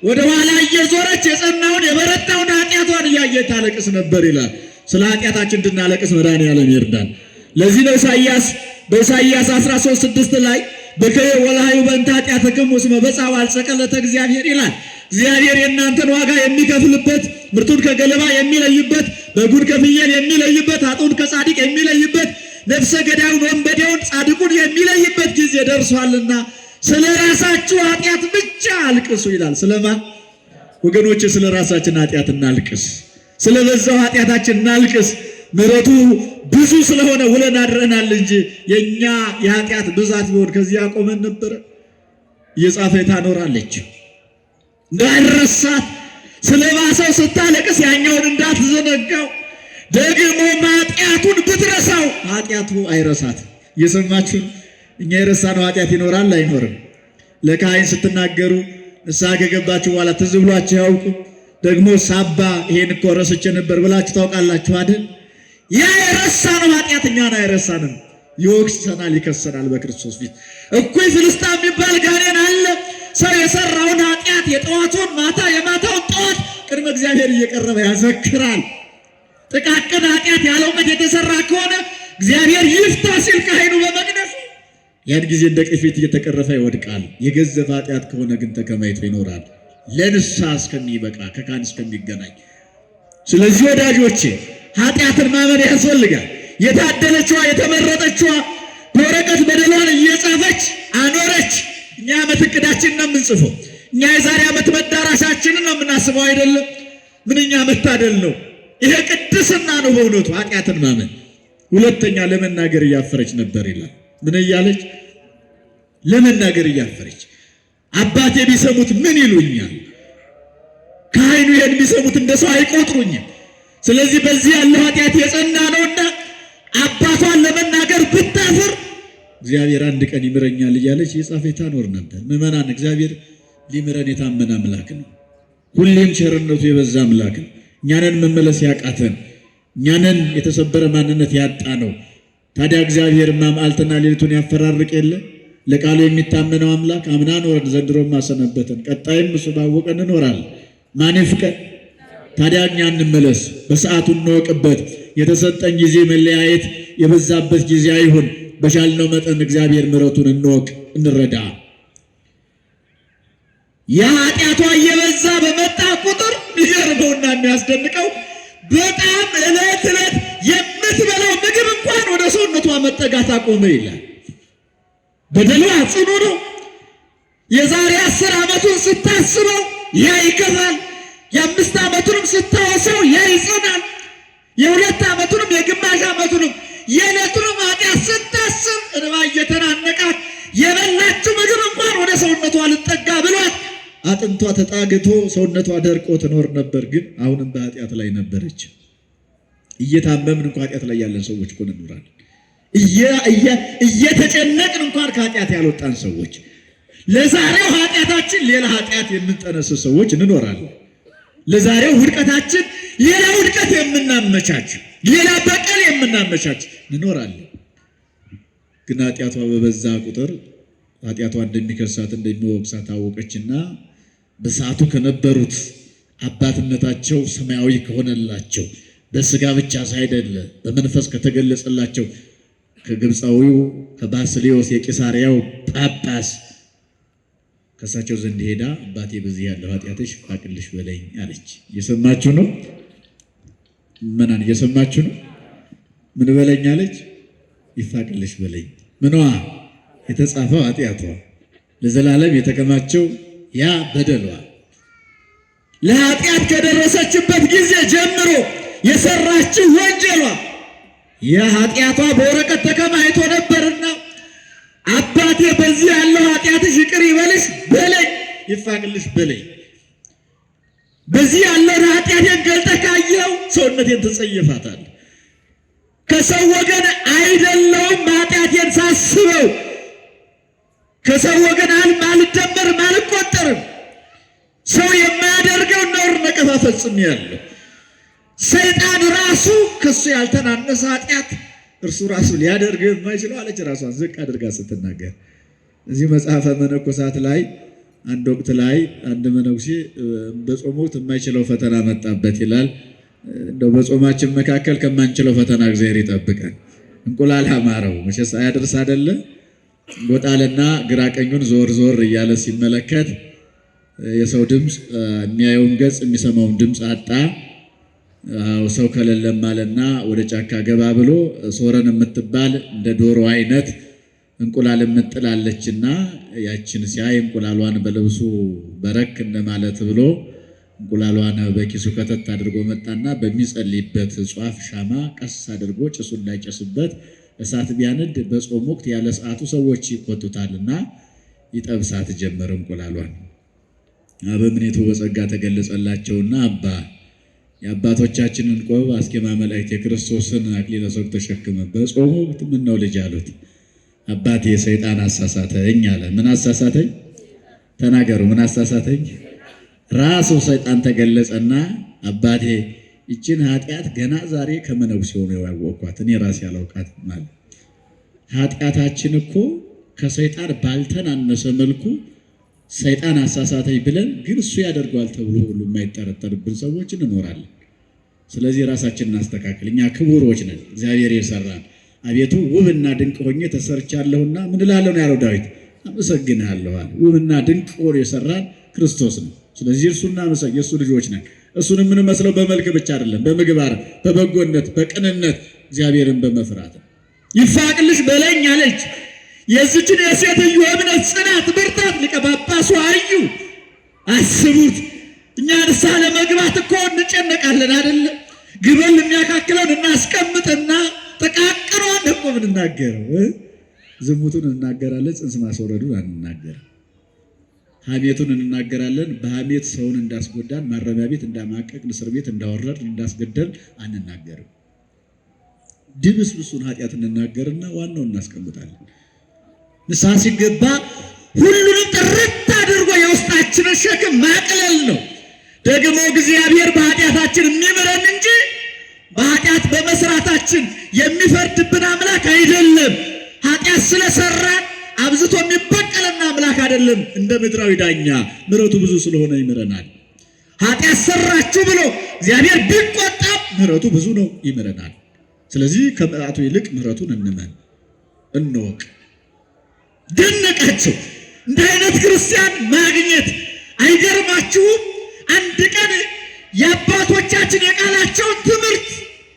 ወደ ኋላ እየዞረች የጸናውን የበረታውን ኃጢአቷን እያየች ታለቅስ ነበር ይላል። ስለ ኃጢአታችን እንድናለቅስ መድኃኒዓለም ይርዳን። ለዚህ ነው ኢሳይያስ በኢሳይያስ 13:6 ላይ በከየ ወላዩ በእንተ ኃጢአትክሙ እስመ በጽሐ ወአልጸቀለተ እግዚአብሔር ይላል። እግዚአብሔር የእናንተን ዋጋ የሚከፍልበት፣ ምርቱን ከገለባ የሚለይበት፣ በጉን ከፍየል የሚለይበት፣ ኃጥኡን ከጻድቅ የሚለይበት፣ ነፍሰ ገዳዩን ወንበዴውን ጻድቁን የሚለይበት ጊዜ ደርሷልና ስለ ራሳችሁ ኃጢአት ብቻ አልቅሱ ይላል። ስለማን ወገኖች? ስለ ራሳችን ኃጢአት እናልቅስ። ስለ በዛው ኃጢአታችን እናልቅስ። ምሕረቱ ብዙ ስለሆነ ውለን አድረናል እንጂ የኛ የኃጢአት ብዛት ቢሆን ከዚህ ያቆመን ነበረ። እየጻፈ ታኖራለች እንዳይረሳት። ስለ ባሰው ስታለቅስ ያኛውን እንዳትዘነጋው። ደግሞ ኃጢአቱን ብትረሳው ኃጢአቱ አይረሳት። እየሰማችሁ እኛ የረሳነው ኃጢአት ይኖራል አይኖርም? ለካህን ስትናገሩ ንስሐ ከገባችሁ በኋላ ትዝ ብሏችሁ ያውቁ? ደግሞ ሳባ ይሄን እኮ ረስቼ ነበር ብላችሁ ታውቃላችሁ አይደል? ያ የረሳነው ኃጢአት እኛን አይረሳንም፣ ይወቅሰናል፣ ይከሰናል በክርስቶስ ፊት። እኩይ ፍልስጣ የሚባል ጋኔን አለ። ሰው የሰራውን ኃጢአት የጠዋቱን ማታ የማታውን ጠዋት ቅድመ እግዚአብሔር እየቀረበ ያዘክራል። ጥቃቅን ኃጢአት ያለ እውቀት የተሰራ ከሆነ እግዚአብሔር ይፍታ ሲል ካህኑ በመቅደሱ ያን ጊዜ እንደ ቅርፊት እየተቀረፈ ይወድቃል። የገዘፈ ኃጢአት ከሆነ ግን ተከማይቶ ይኖራል ለንስሐ እስከሚበቃ ከካህን እስከሚገናኝ። ስለዚህ ወዳጆቼ ኃጢአትን ማመን ያስፈልጋል። የታደለችዋ የተመረጠችዋ በወረቀት በደሏን እየጻፈች አኖረች። እኛ ዓመት እቅዳችን ነው የምንጽፈው። እኛ የዛሬ ዓመት መዳራሻችንን ነው የምናስበው አይደለም? ምንኛ መታደል ነው! ይሄ ቅድስና ነው በእውነቱ ኃጢአትን ማመን። ሁለተኛ ለመናገር እያፈረች ነበር ይላል። ምን እያለች? ለመናገር እያፈረች። አባቴ ቢሰሙት ምን ይሉኛል? ካህኑ ይሄን ቢሰሙት እንደ ሰው አይቆጥሩኝም። ስለዚህ በዚህ ያለው ኃጢአት የጸና ነውና አባቷን ለመናገር ብታፍር እግዚአብሔር አንድ ቀን ይምረኛል እያለች የጻፈች ታኖር ነበር። ምዕመናን፣ እግዚአብሔር ሊምረን የታመነ አምላክ ነው። ሁሌም ቸርነቱ የበዛ አምላክ ነው። እኛንን መመለስ ያቃተን፣ እኛንን የተሰበረ ማንነት ያጣ ነው። ታዲያ እግዚአብሔር መዓልትና ሌሊቱን ያፈራርቅ የለ? ለቃሉ የሚታመነው አምላክ አምና ኖረን ዘንድሮም አሰነበተን፣ ቀጣይም እሱ ባወቀን እንኖራለን። ማን ይፍቀን? ታዲያ እኛ እንመለስ፣ በሰዓቱ እንወቅበት። የተሰጠን ጊዜ መለያየት የበዛበት ጊዜ አይሁን። በቻልነው መጠን እግዚአብሔር ምሕረቱን እንወቅ፣ እንረዳ። የኃጢአቷ እየበዛ በመጣ ቁጥር የሚገርመውና የሚያስደንቀው በጣም ዕለት ዕለት የምትበላው ምግብ እንኳን ወደ ሰውነቷ መጠጋት አቆመ ይላል። በደሏ ጽኑ ነው። የዛሬ 10 ዓመቱን ስታስበው ያ ይከፋል። የ5 ዓመቱንም ስታወሰው ያ ይጸናል። የ2 ዓመቱንም የ1/2 ዓመቱንም የዕለቱንም ኃጢአት ስታስብ እንባ እየተናነቃት የበላችው ምግብ እንኳን ወደ ሰውነቷ ልጠጋ ብሏት አጥንቷ ተጣግቶ ሰውነቷ ደርቆ ትኖር ነበር። ግን አሁንም በኃጢአት ላይ ነበረች። እየታመምን እንኳን ኃጢአት ላይ ያለን ሰዎች እኮ እንኖራለን። እየተጨነቅን እንኳን ከኃጢአት ያልወጣን ሰዎች፣ ለዛሬው ኃጢአታችን ሌላ ኃጢአት የምንጠነስስ ሰዎች እንኖራለን። ለዛሬው ውድቀታችን ሌላ ውድቀት የምናመቻች፣ ሌላ በቀል የምናመቻች እንኖራለን። ግን ኃጢአቷ በበዛ ቁጥር ኃጢአቷ እንደሚከሳት እንደሚወቅሳት ታወቀችና በሰዓቱ ከነበሩት አባትነታቸው ሰማያዊ ከሆነላቸው በስጋ ብቻ ሳይደለ በመንፈስ ከተገለጸላቸው ከግብፃዊው ከባስልዮስ የቂሳሪያው ጳጳስ ከሳቸው ዘንድ ሄዳ አባቴ በዚህ ያለው ኃጢአትሽ ፋቅልሽ በለኝ አለች። እየሰማችሁ ነው? ምናን እየሰማችሁ ነው? ምን በለኝ አለች? ይፋቅልሽ በለኝ። ምኗ? የተጻፈው ኃጢአቷ፣ ለዘላለም የተከማቸው ያ በደሏ። ለኃጢአት ከደረሰችበት ጊዜ ጀምሮ የሰራችው ወንጀሏ የኃጢአቷ በወረቀት ተከማይቶ ነበርና አባቴ በዚህ ያለው ኃጢአትሽ ይቅር ይበልሽ በለኝ፣ ይፋቅልሽ በለኝ። በዚህ ያለው ኃጢአቴን ገልጠህ ካየኸው ሰውነቴን ትጸየፋታል። ከሰው ወገን አይደለውም ኃጢአቴን ሳስበው፣ ከሰው ወገን አልደመርም፣ አልቆጠርም። ሰው የማያደርገው ነውር ነቀፋ ፈጽሜያለሁ። ሰይጣን ራሱ ከሱ ያልተናነሰ ኃጢአት እርሱ ራሱ ሊያደርግ የማይችለው አለች፣ ራሷን ዝቅ አድርጋ ስትናገር። እዚህ መጽሐፈ መነኮሳት ላይ አንድ ወቅት ላይ አንድ መነኩሴ በጾም ወቅት የማይችለው ፈተና መጣበት ይላል። እንደው በጾማችን መካከል ከማንችለው ፈተና እግዚአብሔር ይጠብቀን። እንቁላል አማረው። መቼስ አያደርስ አይደለ? ጎጣልና ግራ ቀኙን ዞር እያለ ሲመለከት የሰው ድምፅ የሚያየውን ገጽ የሚሰማውን ድምፅ አጣ። ሰው ከሌለም አለና ወደ ጫካ ገባ ብሎ ሶረን የምትባል እንደ ዶሮ አይነት እንቁላል የምጥላለችና ያችን ሲያይ እንቁላሏን በልብሱ በረክ እንደማለት ብሎ እንቁላሏን በኪሱ ከተት አድርጎ መጣና በሚጸልይበት ጧፍ ሻማ ቀስ አድርጎ ጭሱ እንዳይጨስበት እሳት ቢያነድ በጾም ወቅት ያለ ሰዓቱ ሰዎች ይቆጡታልና ይጠብሳት ጀመረ እንቁላሏን። አበምኔቱ በጸጋ ተገለጸላቸውና አባ የአባቶቻችንን ቆብ አስኬማ መላእክት የክርስቶስን አክሊለ ሦክ ተሸክመ በጾሙ ምን ነው ልጅ አሉት። አባቴ ሰይጣን አሳሳተኝ አለ። ምን አሳሳተኝ? ተናገሩ። ምን አሳሳተኝ? ራሱ ሰይጣን ተገለጸና አባቴ ይችን ኃጢአት ገና ዛሬ ከመነኩሴው ነው ያወቅኳት፣ እኔ ራሴ ያላውቃት ማለት ኃጢአታችን እኮ ከሰይጣን ባልተናነሰ መልኩ ሰይጣን አሳሳተኝ ብለን ግን እሱ ያደርገዋል ተብሎ ሁሉ የማይጠረጠርብን ሰዎች እንኖራለን። ስለዚህ ራሳችንን እናስተካክል። እኛ ክቡሮች ነን፣ እግዚአብሔር የሰራን። አቤቱ ውብና ድንቅ ሆኜ ተሰርቻለሁና ምን እላለሁ ነው ያለው ዳዊት፣ አመሰግንሃለሁ አለ። ውብና ድንቅ ሆኖ የሰራን ክርስቶስ ነው። ስለዚህ እርሱና የእሱ ልጆች ነን። እሱን የምንመስለው በመልክ ብቻ አይደለም፣ በምግባር፣ በበጎነት፣ በቅንነት እግዚአብሔርን በመፍራት ይፋቅልሽ በለኝ አለች። የዚችን የሴትዮ እምነት ጽናት፣ ብርታት ሊቀ ጳጳሱ አዩ። አስቡት፣ እኛ ንስሐ ለመግባት እኮ እንጨነቃለን አይደለም? ግበል የሚያካክለውን እናስቀምጥና ጥቃቅሯን እኮ ምንናገረው ዝሙቱን እንናገራለን፣ ጽንስ ማስወረዱን አንናገርም። ሐሜቱን እንናገራለን፣ በሐሜት ሰውን እንዳስጎዳን፣ ማረሚያ ቤት እንዳማቀቅ፣ እስር ቤት እንዳወረድ፣ እንዳስገደል አንናገርም። ድብስብሱን ኃጢአት እንናገርና ዋናውን እናስቀምጣለን። ንስሐ ሲገባ ሁሉንም ጥርት አድርጎ የውስጣችንን ሸክም ማቅለል ነው። ደግሞ እግዚአብሔር በኃጢአታችን የሚምረን እንጂ በኃጢአት በመስራታችን የሚፈርድብን አምላክ አይደለም። ኃጢአት ስለሰራን አብዝቶ የሚበቀለን አምላክ አይደለም። እንደ ምድራዊ ዳኛ ምሕረቱ ብዙ ስለሆነ ይምረናል። ኃጢአት ሰራችሁ ብሎ እግዚአብሔር ቢቆጣም ምሕረቱ ብዙ ነው፣ ይምረናል። ስለዚህ ከመዓቱ ይልቅ ምሕረቱን እንወቅ። ደነቃቸው። እንደ አይነት ክርስቲያን ማግኘት አይገርማችሁም? አንድ ቀን የአባቶቻችን የቃላቸውን ትምህርት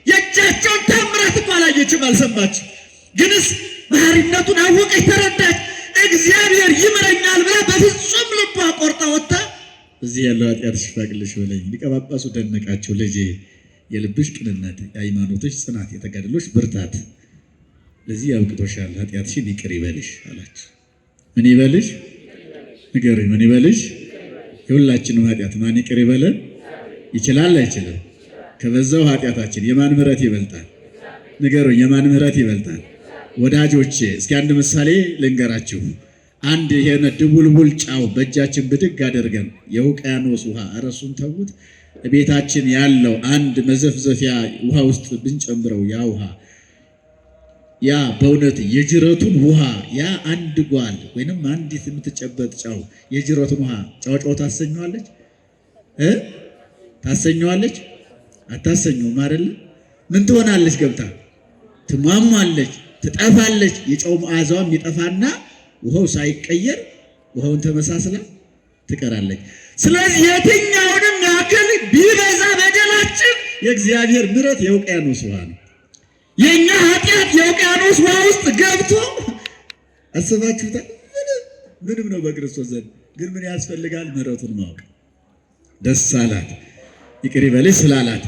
የእጃቸውን ታምራት እኮ አላየችም፣ አልሰማችም። ግንስ ባህሪነቱን አወቀች፣ ተረዳች። እግዚአብሔር ይምረኛል ብላ በፍጹም ልቧ ቆርጣ ወጣ። እዚህ ያለው ኃጢአት ይፋቅልሽ በለኝ። ሊቀ ጳጳሱ ደነቃቸው። ልጄ የልብሽ ቅንነት፣ የሃይማኖትሽ ጽናት፣ የተጋድሎሽ ብርታት ለዚህ ያብቅቶሻል። ኃጢአትሽን ይቅር ይበልሽ አላቸው። ምን ይበልሽ? ንገሩኝ። ምን ይበልሽ? የሁላችንም ኃጢአት ማን ይቅር ይበለን? ይችላል አይችልም? ከበዛው ኃጢአታችን የማን ምሕረት ይበልጣል? ንገሩኝ። የማን ምሕረት ይበልጣል? ወዳጆቼ እስኪ አንድ ምሳሌ ልንገራችሁ። አንድ ይሄን ድቡልቡል ጫው በእጃችን ብድግ አድርገን የውቅያኖስ ውሃ እረሱን ተውት፣ ቤታችን ያለው አንድ መዘፍዘፊያ ውሃ ውስጥ ብንጨምረው ያ ውሃ ያ በእውነት የጅረቱን ውሃ ያ አንድ ጓል ወይንም አንዲት የምትጨበጥ ጫው የጅረቱን ውሃ ጫው ታሰኘዋለች? ታሰኘዋለች? አታሰኘውም አይደል? ምን ትሆናለች? ገብታ ትሟሟለች፣ ትጠፋለች። የጫው መዓዛዋም ይጠፋና ውሃው ሳይቀየር ውሃውን ተመሳስላ ትቀራለች። ስለዚህ የትኛውንም ያክል ቢበዛ በደላችን የእግዚአብሔር ምሕረት የውቅያኖስ ውሃ ነው። የኛ ኃጢአት የውቅያኖስ ውሃ ውስጥ ገብቶ አስባችሁታል? ምንም ነው በክርስቶስ ዘንድ። ግን ምን ያስፈልጋል? ምሕረቱን ማወቅ። ደስ አላት፣ ይቅር ይበልሽ ስላላት።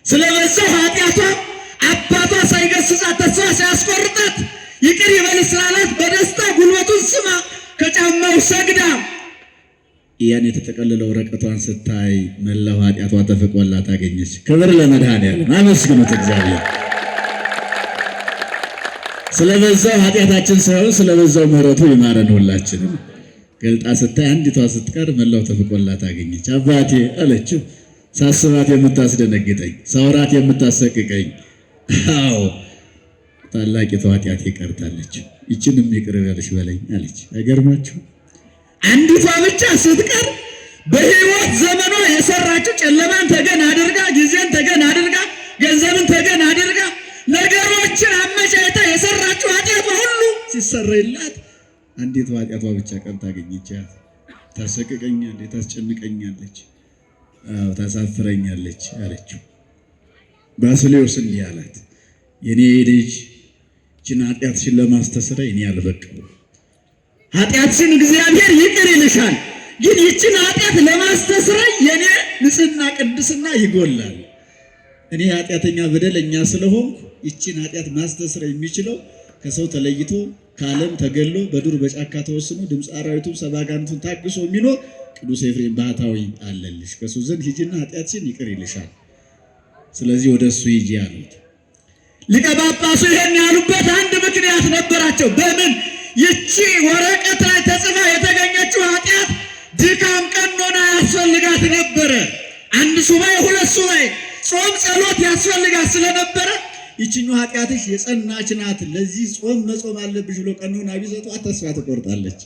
ስለበዛው ኃጢአቷ አባቷ ሳይገስጻት ተስፋ ሳያስቆርጣት ይቅር ይበልሽ ስላላት በደስታ ጉልበቱን ስማ ከጫማው ሰግዳ ያን የተጠቀለለ ወረቀቷን ስታይ መላው ኃጢአቷ ተፍቆላት አገኘች። ክብር ለመድኃኔዓለም፣ አመስግኑት እግዚአብሔር። ስለበዛው ኃጢአታችን ሳይሆን ስለበዛው ምሕረቱ ይማረን ሁላችንም። ገልጣ ስታይ አንዲቷ ስትቀር መላው ተፍቆላት አገኘች። አባቴ አለችው፣ ሳስባት የምታስደነግጠኝ፣ ሳውራት የምታሰቅቀኝ፣ አዎ ታላቂቷ ኃጢአቴ ቀርታለች፣ ይችንም ይቅር በልሽ በለኝ አለች። አይገርማችሁ? አንዲቷ ብቻ ስትቀር በሕይወት ዘመኗ የሰራችው ጨለማን ተገን አድርጋ፣ ጊዜን ተገን አድርጋ፣ ገንዘብን ተገን አድርጋ፣ ነገሮችን አመቻችታ ሊሰረይላት አንዲት ኃጢአቷ ብቻ ቀርታ አገኘቻት። ታሰቅቀኛለች፣ ታስጨንቀኛለች፣ ታሳፍረኛለች አለችው። ባስልዮስ እንዲህ አላት፣ የኔ ልጅ ይህችን ኃጢአትሽን ለማስተስረይ እኔ አልበቃሁም። ኃጢአትሽን እግዚአብሔር ይቅር ይልሻል፣ ግን ይህችን ኃጢአት ለማስተስረይ የኔ ንጽሕና ቅድስና ይጎላል። እኔ ኃጢአተኛ በደለኛ ስለሆንኩ ይህችን ኃጢአት ማስተስረይ የሚችለው ከሰው ተለይቶ ከዓለም ተገሎ በዱር በጫካ ተወስኖ ድምፅ አራዊቱን ሰባ አጋንንቱን ታግሶ የሚኖር ቅዱስ ኤፍሬም ባህታዊ አለልሽ። ከሱ ዘንድ ሂጂና ኃጢአትሽን ይቅር ይልሻል። ስለዚህ ወደ እሱ ሂጂ አሉት። ሊቀ ጳጳሱ ይሄን ያሉበት አንድ ምክንያት ነበራቸው። በምን? ይቺ ወረቀት ላይ ተጽፋ የተገኘችው ኃጢአት ድካም ቀኖና ያስፈልጋት ነበረ። አንድ ሱባኤ፣ ሁለት ሱባኤ፣ ጾም ጸሎት ያስፈልጋት ስለነበረ ይችኛው ኃጢአትሽ የጸናች ናት፣ ለዚህ ጾም መጾም አለብሽ ብሎ ቀኖና ቢሰጧት ተስፋ ትቆርጣለች።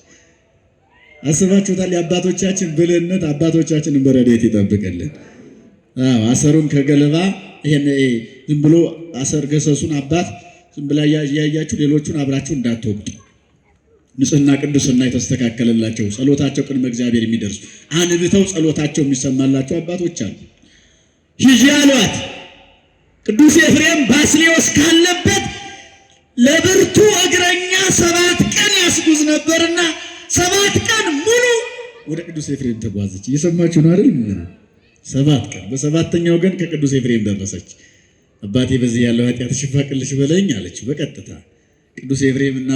አስባችሁታል? የአባቶቻችን ብልህነት አባቶቻችንን በረድኤት ይጠብቅልን። አሰሩን ከገለባ ይሄን ዝም ብሎ አሰር ገሰሱን አባት ዝም ብላ ያያያችሁ ሌሎቹን አብራችሁ እንዳትወቅጡ። ንጽሕና ቅዱስና የተስተካከለላቸው ጸሎታቸው ቅድመ እግዚአብሔር የሚደርሱ አንብተው ጸሎታቸው የሚሰማላቸው አባቶች አሉ። ሂጂ አሏት። ቅዱስ ኤፍሬም ባስልዮስ ካለበት ለብርቱ እግረኛ 7 ቀን ያስጉዝ ነበርና 7 ቀን ሙሉ ወደ ቅዱስ ኤፍሬም ተጓዘች። እየሰማችሁ ነው አይደል? 7 ቀን። በሰባተኛው ቀን ከቅዱስ ኤፍሬም ደረሰች። አባቴ በዚህ ያለው ኃጢአትሽ ይፋቅልሽ በለኝ አለች። በቀጥታ ቅዱስ ኤፍሬምና